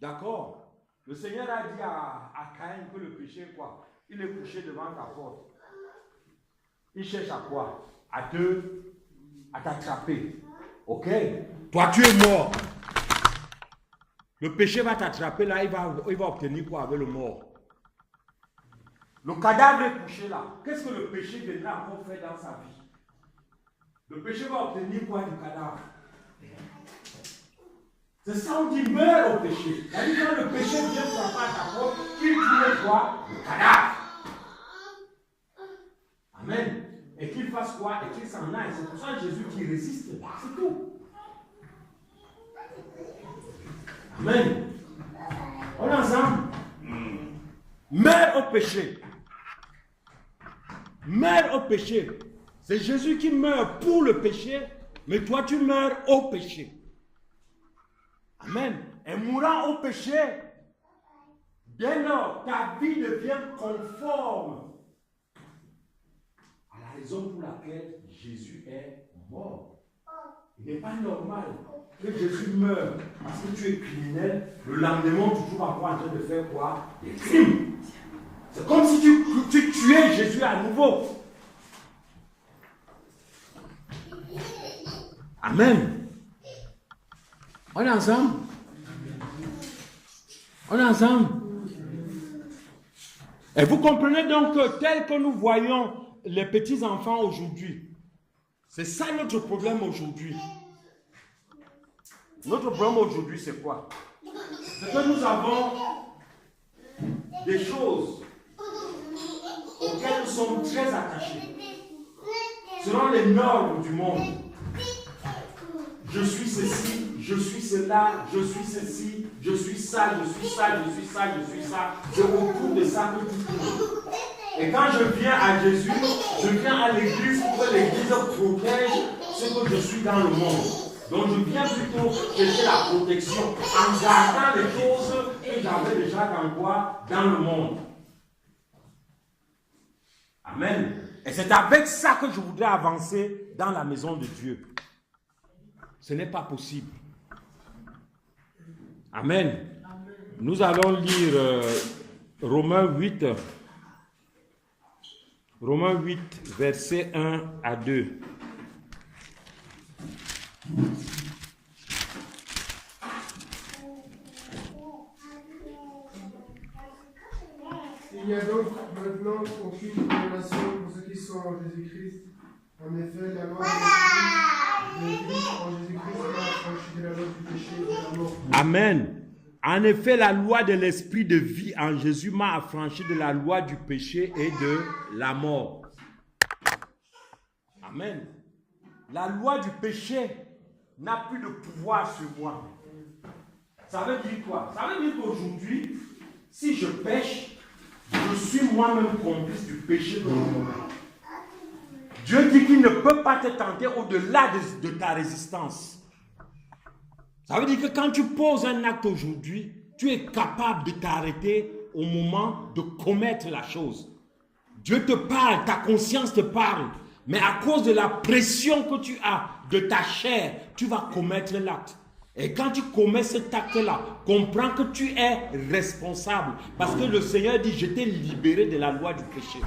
D'accord? Le Seigneur a dit à Caïn que le péché est quoi? Il est couché devant ta porte. Il cherche à quoi? À t'attraper. Ok? Toi, tu es mort. Le péché va t'attraper là, il va obtenir quoi avec le mort? Le cadavre est couché là. Qu'est-ce que le péché viendra encore faire dans sa vie? Le péché va obtenir quoi du cadavre? C'est ça, on dit meurs au péché. C'est-à-dire quand le péché vient frapper à ta porte, il tue quoi? Le cadavre. Amen. Et qu'il fasse quoi? Et qu'il s'en aille. C'est pour ça que Jésus qui résiste. C'est tout. Amen. On est ensemble. Meurs au péché. Meurs au péché. C'est Jésus qui meurt pour le péché, mais toi tu meurs au péché. Amen. Et mourant au péché, dès lors ta vie devient conforme à la raison pour laquelle Jésus est mort. Il n'est pas normal que Jésus meure parce que tu es criminel, le lendemain tu trouves encore en train de faire quoi? Des crimes. C'est comme si tu tuais Jésus à nouveau. Amen. On est ensemble? On est ensemble? Et vous comprenez donc que tel que nous voyons les petits enfants aujourd'hui, c'est ça notre problème aujourd'hui. Notre problème aujourd'hui, c'est quoi? C'est que nous avons des choses auxquelles nous sommes très attachés. Selon les normes du monde. Je suis ceci, je suis cela, je suis ceci, je suis ça, je suis ça, je suis ça, je suis ça. C'est autour de ça que tout tourne. Et quand je viens à Jésus, je viens à l'église pour que l'église protège ce que je suis dans le monde. Donc je viens plutôt chercher la protection en gardant les choses que j'avais déjà dans quoi? Dans le monde. Amen. Et c'est avec ça que je voudrais avancer dans la maison de Dieu. Ce n'est pas possible. Amen. Nous allons lire Romains 8. Romains 8, versets 1 à 2. Il n'y a donc maintenant aucune condamnation pour ceux qui sont en Jésus-Christ. En effet, la loi de vie en Jésus-Christ m'a affranchi de la loi du péché et de la mort. Amen. En effet, la loi de l'esprit de vie en Jésus m'a affranchi de la loi du péché et de la mort. Amen. La loi du péché n'a plus de pouvoir sur moi. Ça veut dire quoi? Ça veut dire qu'aujourd'hui, si je pêche, je suis moi-même complice du péché de mon monde. Dieu dit qu'il ne peut pas te tenter au-delà de ta résistance. Ça veut dire que quand tu poses un acte aujourd'hui, tu es capable de t'arrêter au moment de commettre la chose. Dieu te parle, ta conscience te parle, mais à cause de la pression que tu as de ta chair, tu vas commettre l'acte. Et quand tu commets cet acte-là, comprends que tu es responsable. Parce que le Seigneur dit, je t'ai libéré de la loi du péché.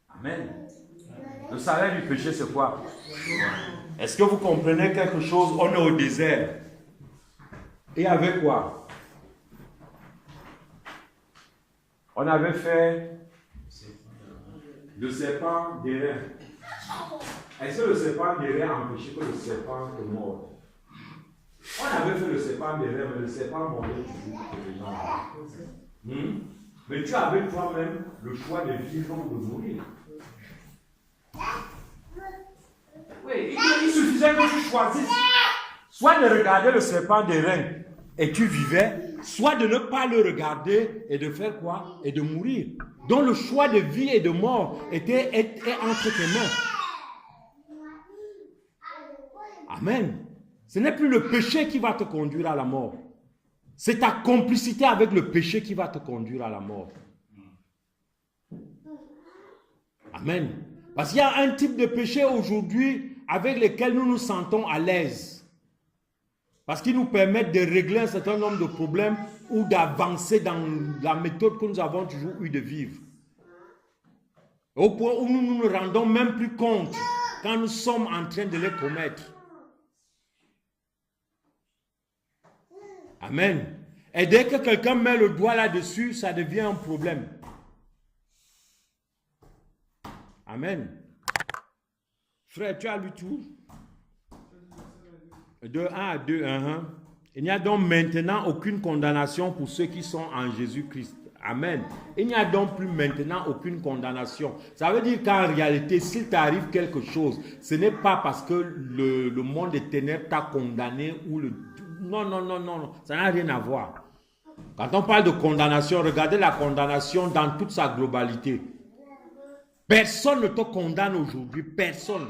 Amen. Le salaire du péché, c'est quoi? Est-ce que vous comprenez quelque chose? On est au désert. Et avec quoi? On avait fait le serpent d'airain. Est-ce que le serpent d'airain a empêché que le serpent te morde? On avait fait le serpent d'airain, mais le serpent mordait toujours les gens. Mais tu avais toi-même le choix de vivre ou de mourir. Oui, il suffisait que tu choisisses soit de regarder le serpent d'airain et tu vivais, soit de ne pas le regarder et de faire quoi? Et de mourir. Donc le choix de vie et de mort est entre tes mains. Amen. Ce n'est plus le péché qui va te conduire à la mort. C'est ta complicité avec le péché qui va te conduire à la mort. Amen. Parce qu'il y a un type de péché aujourd'hui avec lequel nous nous sentons à l'aise. Parce qu'ils nous permettent de régler un certain nombre de problèmes ou d'avancer dans la méthode que nous avons toujours eu de vivre. Au point où nous ne nous rendons même plus compte quand nous sommes en train de les commettre. Amen. Et dès que quelqu'un met le doigt là-dessus, ça devient un problème. Amen. Frère, tu as lu tout? De 1 à 2, Il n'y a donc maintenant aucune condamnation pour ceux qui sont en Jésus-Christ. Amen. Il n'y a donc plus maintenant aucune condamnation. Ça veut dire qu'en réalité, s'il t'arrive quelque chose, ce n'est pas parce que le monde des ténèbres t'a condamné ou le... Non. Ça n'a rien à voir. Quand on parle de condamnation, regardez la condamnation dans toute sa globalité. Personne ne te condamne aujourd'hui. Personne.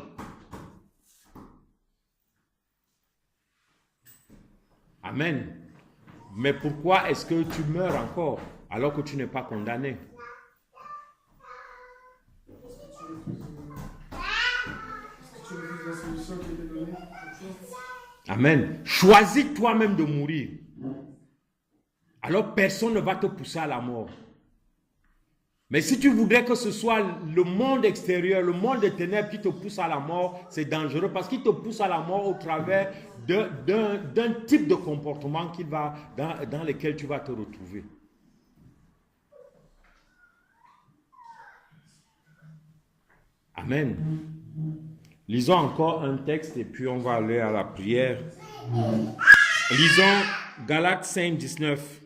Amen. Mais pourquoi est-ce que tu meurs encore alors que tu n'es pas condamné? Amen. Choisis toi-même de mourir. Alors personne ne va te pousser à la mort. Mais si tu voudrais que ce soit le monde extérieur, le monde des ténèbres qui te pousse à la mort, c'est dangereux parce qu'il te pousse à la mort au travers d'un type de comportement dans lequel tu vas te retrouver. Amen. Lisons encore un texte et puis on va aller à la prière. Lisons Galates 5, 19.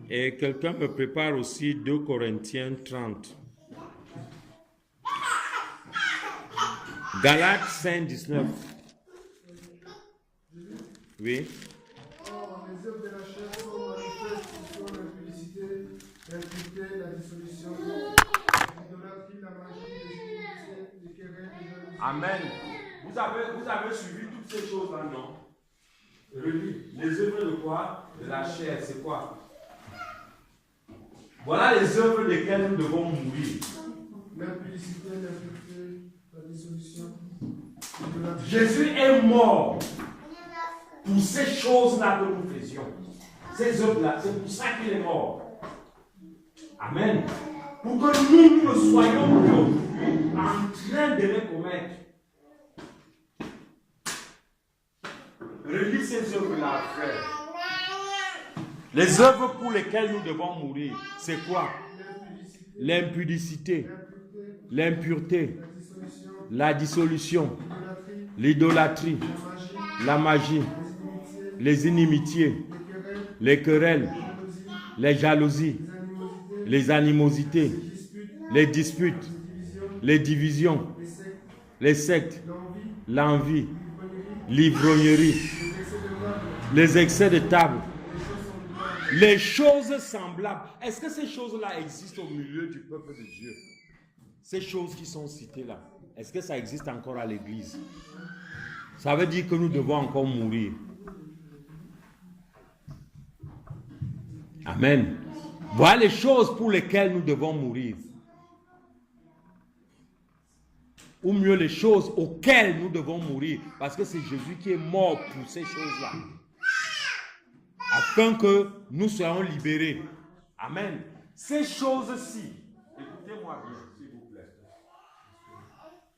Et quelqu'un me prépare aussi 2 Corinthiens 30. Galates 5, 19. Oui. Or, les œuvres de la chair sont manifestes, sont l'impudicité, l'impureté, la dissolution, l'idolâtrie, la magie, les inimités, les querelles, les jalousies. Amen. Vous avez suivi toutes ces choses-là, non? Relis. Les œuvres de quoi? De la chair, c'est quoi? Voilà les œuvres desquelles nous devons mourir. L'impudicité, l'impureté, la dissolution. l'idolâtrie. Jésus est mort pour ces choses-là que nous faisions. Ces œuvres-là, c'est pour ça qu'il est mort. Amen. Pour que nous ne soyons plus aujourd'hui en train de les commettre. Relis ces œuvres-là, frère. Les œuvres pour lesquelles nous devons mourir, c'est quoi? L'impudicité, l'impureté, la dissolution, l'idolâtrie, la magie, les inimitiés, les querelles, les jalousies, les animosités, les disputes, les divisions, les sectes, l'envie, l'ivrognerie, les excès de table, les choses semblables. Est-ce que ces choses-là existent au milieu du peuple de Dieu? Ces choses qui sont citées là, est-ce que ça existe encore à l'église? Ça veut dire que nous devons encore mourir. Amen. Voilà les choses pour lesquelles nous devons mourir. Ou mieux, les choses auxquelles nous devons mourir. Parce que c'est Jésus qui est mort pour ces choses-là. Afin que nous soyons libérés. Amen. Ces choses-ci, écoutez-moi bien, s'il vous plaît.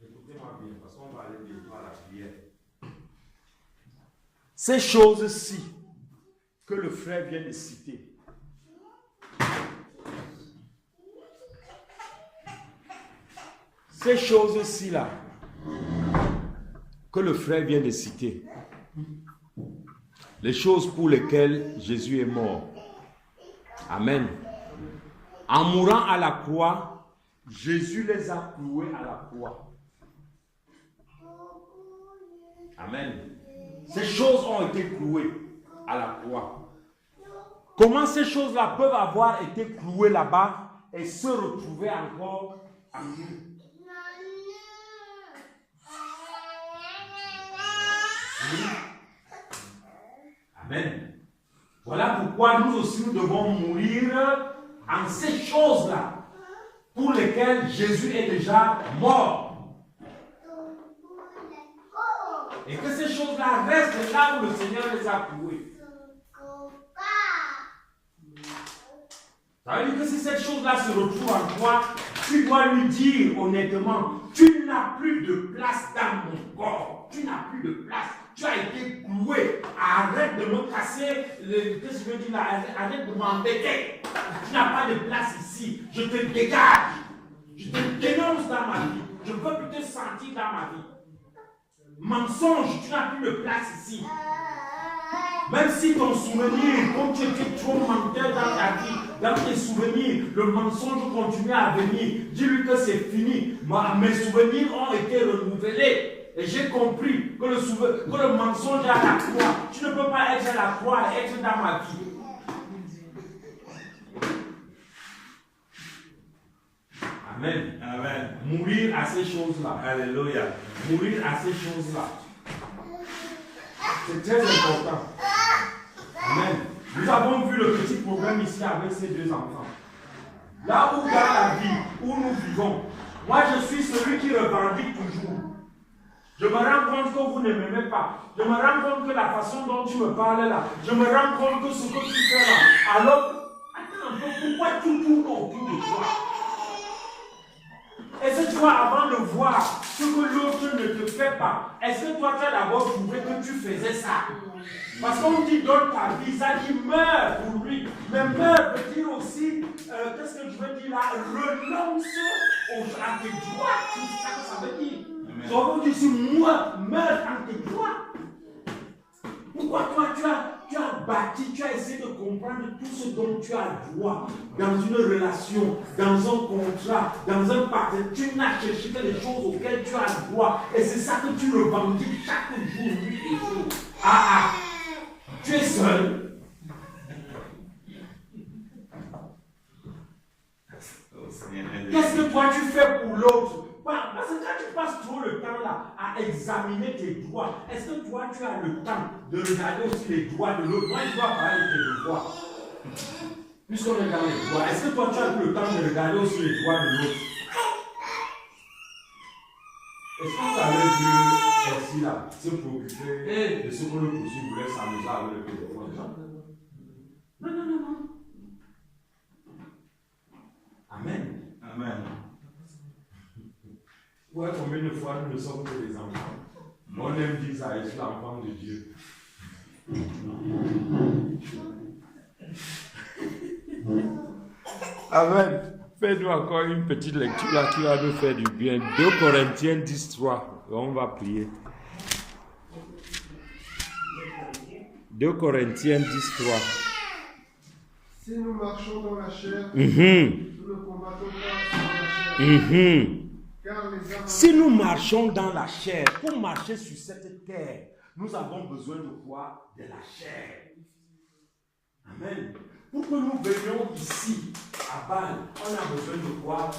Écoutez-moi bien, parce qu'on va aller bientôt à la prière. Ces choses-ci que le frère vient de citer, ces choses-ci là que le frère vient de citer, les choses pour lesquelles Jésus est mort. Amen. En mourant à la croix, Jésus les a cloués à la croix. Amen. Ces choses ont été clouées à la croix. Comment ces choses-là peuvent avoir été clouées là-bas et se retrouver encore en nous. Amen. Voilà pourquoi nous aussi nous devons mourir en ces choses-là pour lesquelles Jésus est déjà mort. Et que ces choses-là restent là où le Seigneur les a clouées. Ça veut dire que si cette chose-là se retrouve en toi, tu dois lui dire honnêtement, tu n'as plus de place dans mon corps. Tu n'as plus de place. Tu as été cloué. Arrête de me casser. Qu'est-ce que je veux dire là? Arrête de m'embêter. Tu n'as pas de place ici. Je te dégage. Je te dénonce dans ma vie. Je ne veux plus te sentir dans ma vie. Mensonge, tu n'as plus de place ici. Même si ton souvenir, comme tu étais trop menteur dans ta vie, dans tes souvenirs, le mensonge continue à venir. Dis-lui que c'est fini. Mes souvenirs ont été renouvelés. Et j'ai compris que le mensonge est à la croix. Tu ne peux pas être à la croix et être dans ma vie. Amen. Amen. Mourir à ces choses-là. Alléluia. Mourir à ces choses-là. C'est très important. Amen. Nous avons vu le petit problème ici avec ces deux enfants. Là où dans la vie où nous vivons, moi je suis celui qui revendique toujours. Je me rends compte que vous ne m'aimez pas. Je me rends compte que la façon dont tu me parles là, je me rends compte que ce que tu fais là, alors, attends un peu, pourquoi tu tournes autour de toi? Est-ce que tu vois, avant de voir ce que l'autre ne te fait pas, est-ce que toi tu as d'abord trouvé que tu faisais ça? Parce qu'on dit donne ta vie, ça dit meurs pour lui. Mais meurs veut dire aussi, qu'est-ce que je veux dire là? Renonce à tes droits. C'est ça que ça veut dire. Ça veut dire si moi meurs en tes droits. Pourquoi toi tu as bâti, tu as essayé de comprendre tout ce dont tu as droit dans une relation, dans un contrat, dans un partenariat. Tu n'as cherché que les choses auxquelles tu as droit. Et c'est ça que tu revendiques chaque jour, nuit et jour. Tu es seul. Qu'est-ce que toi tu fais pour l'autre? Parce que quand tu passes trop le temps là à examiner tes droits, est-ce que toi tu as le temps de regarder aussi les droits de l'autre? Moi je dois parler de tes droits. Puisqu'on regarde les droits, est-ce que toi tu as le temps de regarder aussi les droits de l'autre? Est-ce que vous avez vu ainsi là se préoccuper de ce que le possible voulait s'amuser avec le téléphone? Non. Amen. Amen. Ouais, combien de fois nous ne sommes que des enfants? On aime dire ça, je suis l'enfant de Dieu. Amen. Fais-nous encore une petite lecture là qui va nous faire du bien. 2 Corinthiens 10:3. On va prier. 2 Corinthiens 10:3. Si nous marchons dans la chair, nous ne combattons pas dans la chair. Car les âmes... Si nous marchons dans la chair, pour marcher sur cette terre, nous avons besoin de quoi? De la chair. Amen. Pour que nous venions ici, à Bâle, on a besoin de quoi?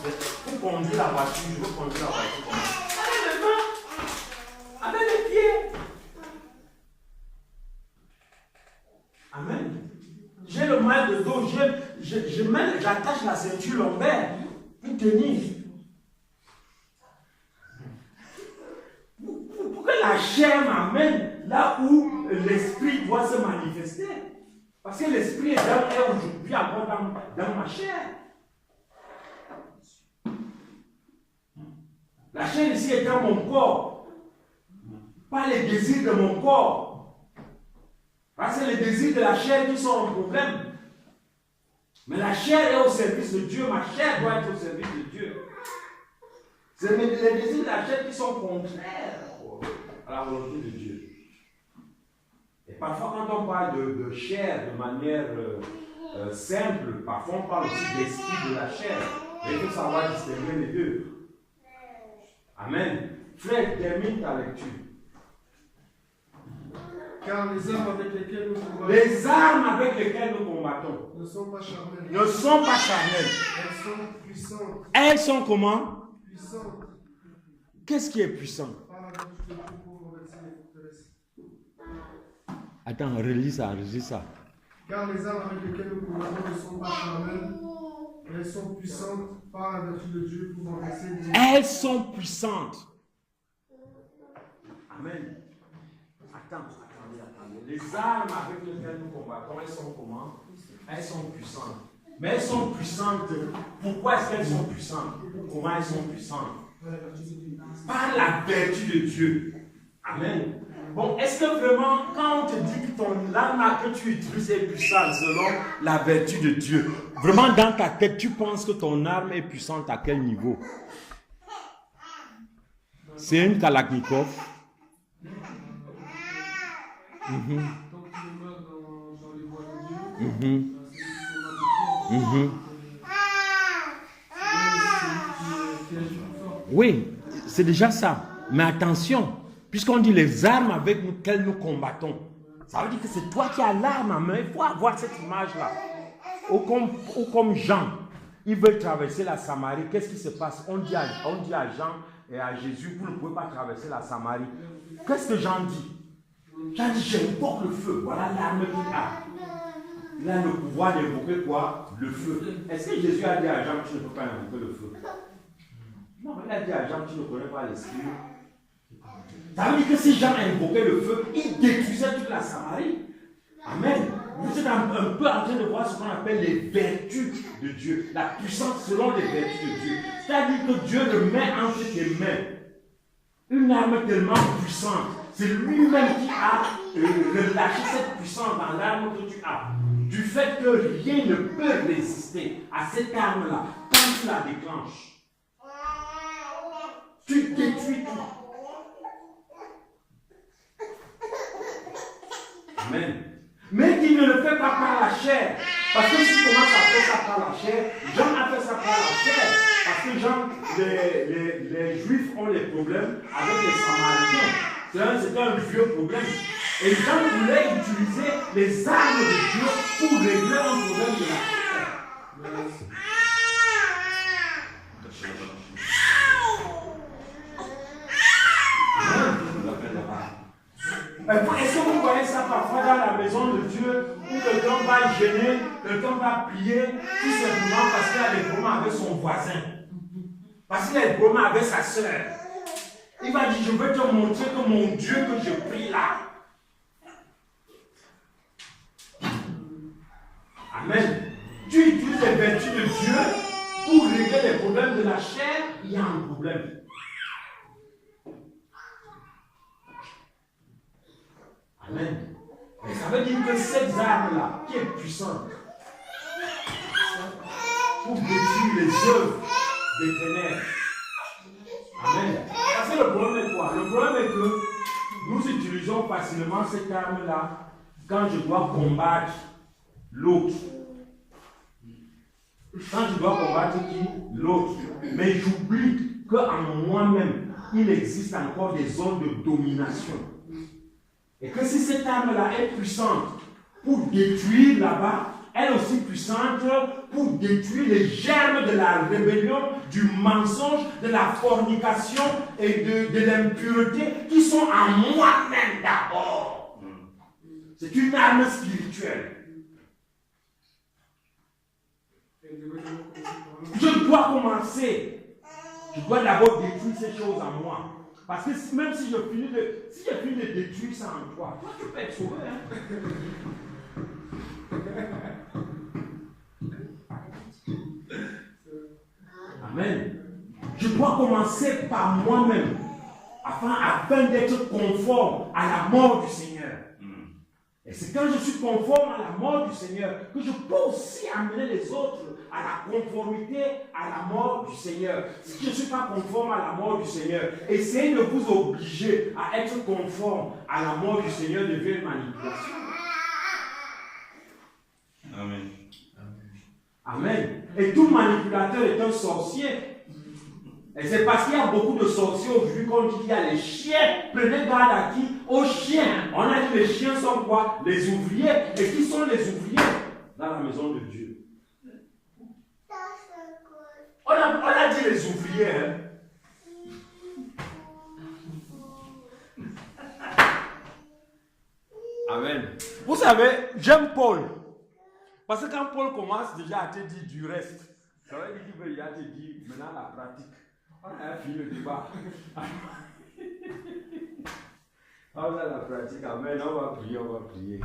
Pour conduire la voiture, je veux conduire la voiture comment? Avec les mains, avec les pieds. Amen. J'ai le mal de dos, j'attache la ceinture lombaire pour tenir. Pour que la chair m'amène là où l'esprit doit se manifester. Parce que l'esprit est aujourd'hui encore dans ma chair. La chair ici est dans mon corps. Pas les désirs de mon corps. Parce que c'est les désirs de la chair qui sont un problème. Mais la chair est au service de Dieu. Ma chair doit être au service de Dieu. C'est les désirs de la chair qui sont contraires à la volonté de Dieu. Et parfois, quand on parle de chair de manière simple, parfois on parle aussi d'esprit de la chair. Mais il faut savoir distinguer les deux. Amen. Frère, termine ta lecture. Car les armes avec lesquelles nous combattons Les armes avec lesquelles nous combattons ne sont pas charnelles. ne sont pas charnelles. Elles sont puissantes. Elles sont comment? Puissantes. Qu'est-ce qui est puissant? Par la vertu de Dieu pour renverser les forteresses. Attends, relis ça. Car les armes avec lesquelles nous combattons ne sont pas charnelles. Elles sont puissantes par la vertu de Dieu pour renverser les Elles sont puissantes. Amen. Attendez. Les armes avec lesquelles nous combattons, elles sont comment? Elles sont puissantes. Mais elles sont puissantes. Pourquoi est-ce qu'elles sont puissantes? Comment elles sont puissantes? Par la vertu de Dieu. Amen. Bon, est-ce que vraiment, quand on te dit que ton arme que tu utilises est puissante selon la vertu de Dieu, vraiment dans ta tête, tu penses que ton arme est puissante à quel niveau? C'est une Kalachnikov. Tant qu'il demeure dans les voies de Dieu, c'est Oui, c'est déjà ça. Mais attention, puisqu'on dit les armes avec lesquelles nous combattons, ça veut dire que c'est toi qui as l'arme à main. Il faut avoir cette image-là. Ou comme Jean, il veut traverser la Samarie. Qu'est-ce qui se passe? On dit à Jean et à Jésus, vous ne pouvez pas traverser la Samarie. Qu'est-ce que Jean dit? Jean dit, j'invoque le feu. Voilà l'arme qu'il a. Il a le pouvoir d'invoquer quoi? Le feu. Est-ce que Jésus a dit à Jean, tu ne peux pas invoquer le feu? Non, il a dit à Jean, tu ne connais pas l'esprit. Ça veut dire que si Jean invoquait le feu, il détruisait toute la Samarie. Amen. Vous êtes un peu en train de voir ce qu'on appelle les vertus de Dieu. La puissance selon les vertus de Dieu. C'est-à-dire que Dieu le met entre tes mains. Une arme tellement puissante. C'est lui-même qui a relâché cette puissance dans l'arme que tu as. Du fait que rien ne peut résister à cette arme-là quand tu la déclenches. Tu détruis tout. Amen. Mais qu'il ne le fait pas par la chair. Parce que si tu commences à faire ça par la chair, Jean a fait ça par la chair. Parce que Jean, les Juifs ont des problèmes avec les Samaritains. C'était un vieux problème. Et Jean voulait utiliser les armes de Dieu pour régler un problème de la chair. Est-ce que vous voyez ça parfois dans la maison de Dieu où quelqu'un va gêner, quelqu'un va prier tout simplement parce qu'il a des problèmes avec son voisin, parce qu'il a des problèmes avec sa soeur. Il va dire, je veux te montrer que mon Dieu que je prie là. Amen. Tu utilises les vertus de Dieu pour régler les problèmes de la chair, il y a un problème. Amen. Et ça veut dire que cette arme-là, qui est puissante, pour détruire les œuvres des ténèbres. Amen. Parce que le problème est quoi? Le problème est que nous utilisons facilement cette arme-là quand je dois combattre l'autre. Quand je dois combattre qui? L'autre. Mais j'oublie qu'en moi-même, il existe encore des zones de domination. Et que si cette arme-là est puissante pour détruire là-bas, elle est aussi puissante pour détruire les germes de la rébellion, du mensonge, de la fornication et de l'impureté qui sont en moi-même d'abord. C'est une arme spirituelle. Je dois commencer. Je dois d'abord détruire ces choses en moi. Parce que même si je finis de détruire ça en toi, toi tu peux être sauvé. Amen. Je dois commencer par moi-même afin d'être conforme à la mort du Seigneur. Et c'est quand je suis conforme à la mort du Seigneur que je peux aussi amener les autres à la conformité à la mort du Seigneur. Si je ne suis pas conforme à la mort du Seigneur, essayez de vous obliger à être conforme à la mort du Seigneur devient une manipulation. Amen. Amen. Et tout manipulateur est un sorcier. Et c'est parce qu'il y a beaucoup de sorciers aujourd'hui qu'on dit qu'il y a les chiens. Prenez garde à qui? Aux chiens. On a dit les chiens sont quoi? Les ouvriers. Et qui sont les ouvriers dans la maison de Dieu? On a dit les ouvriers. Hein? Amen. Vous savez, j'aime Paul. Parce que quand Paul commence déjà à te dire du reste, ça veut dire qu'il veut déjà te dire maintenant la pratique. On a fini le débat. On a la pratique. Amen. On va prier, on va prier.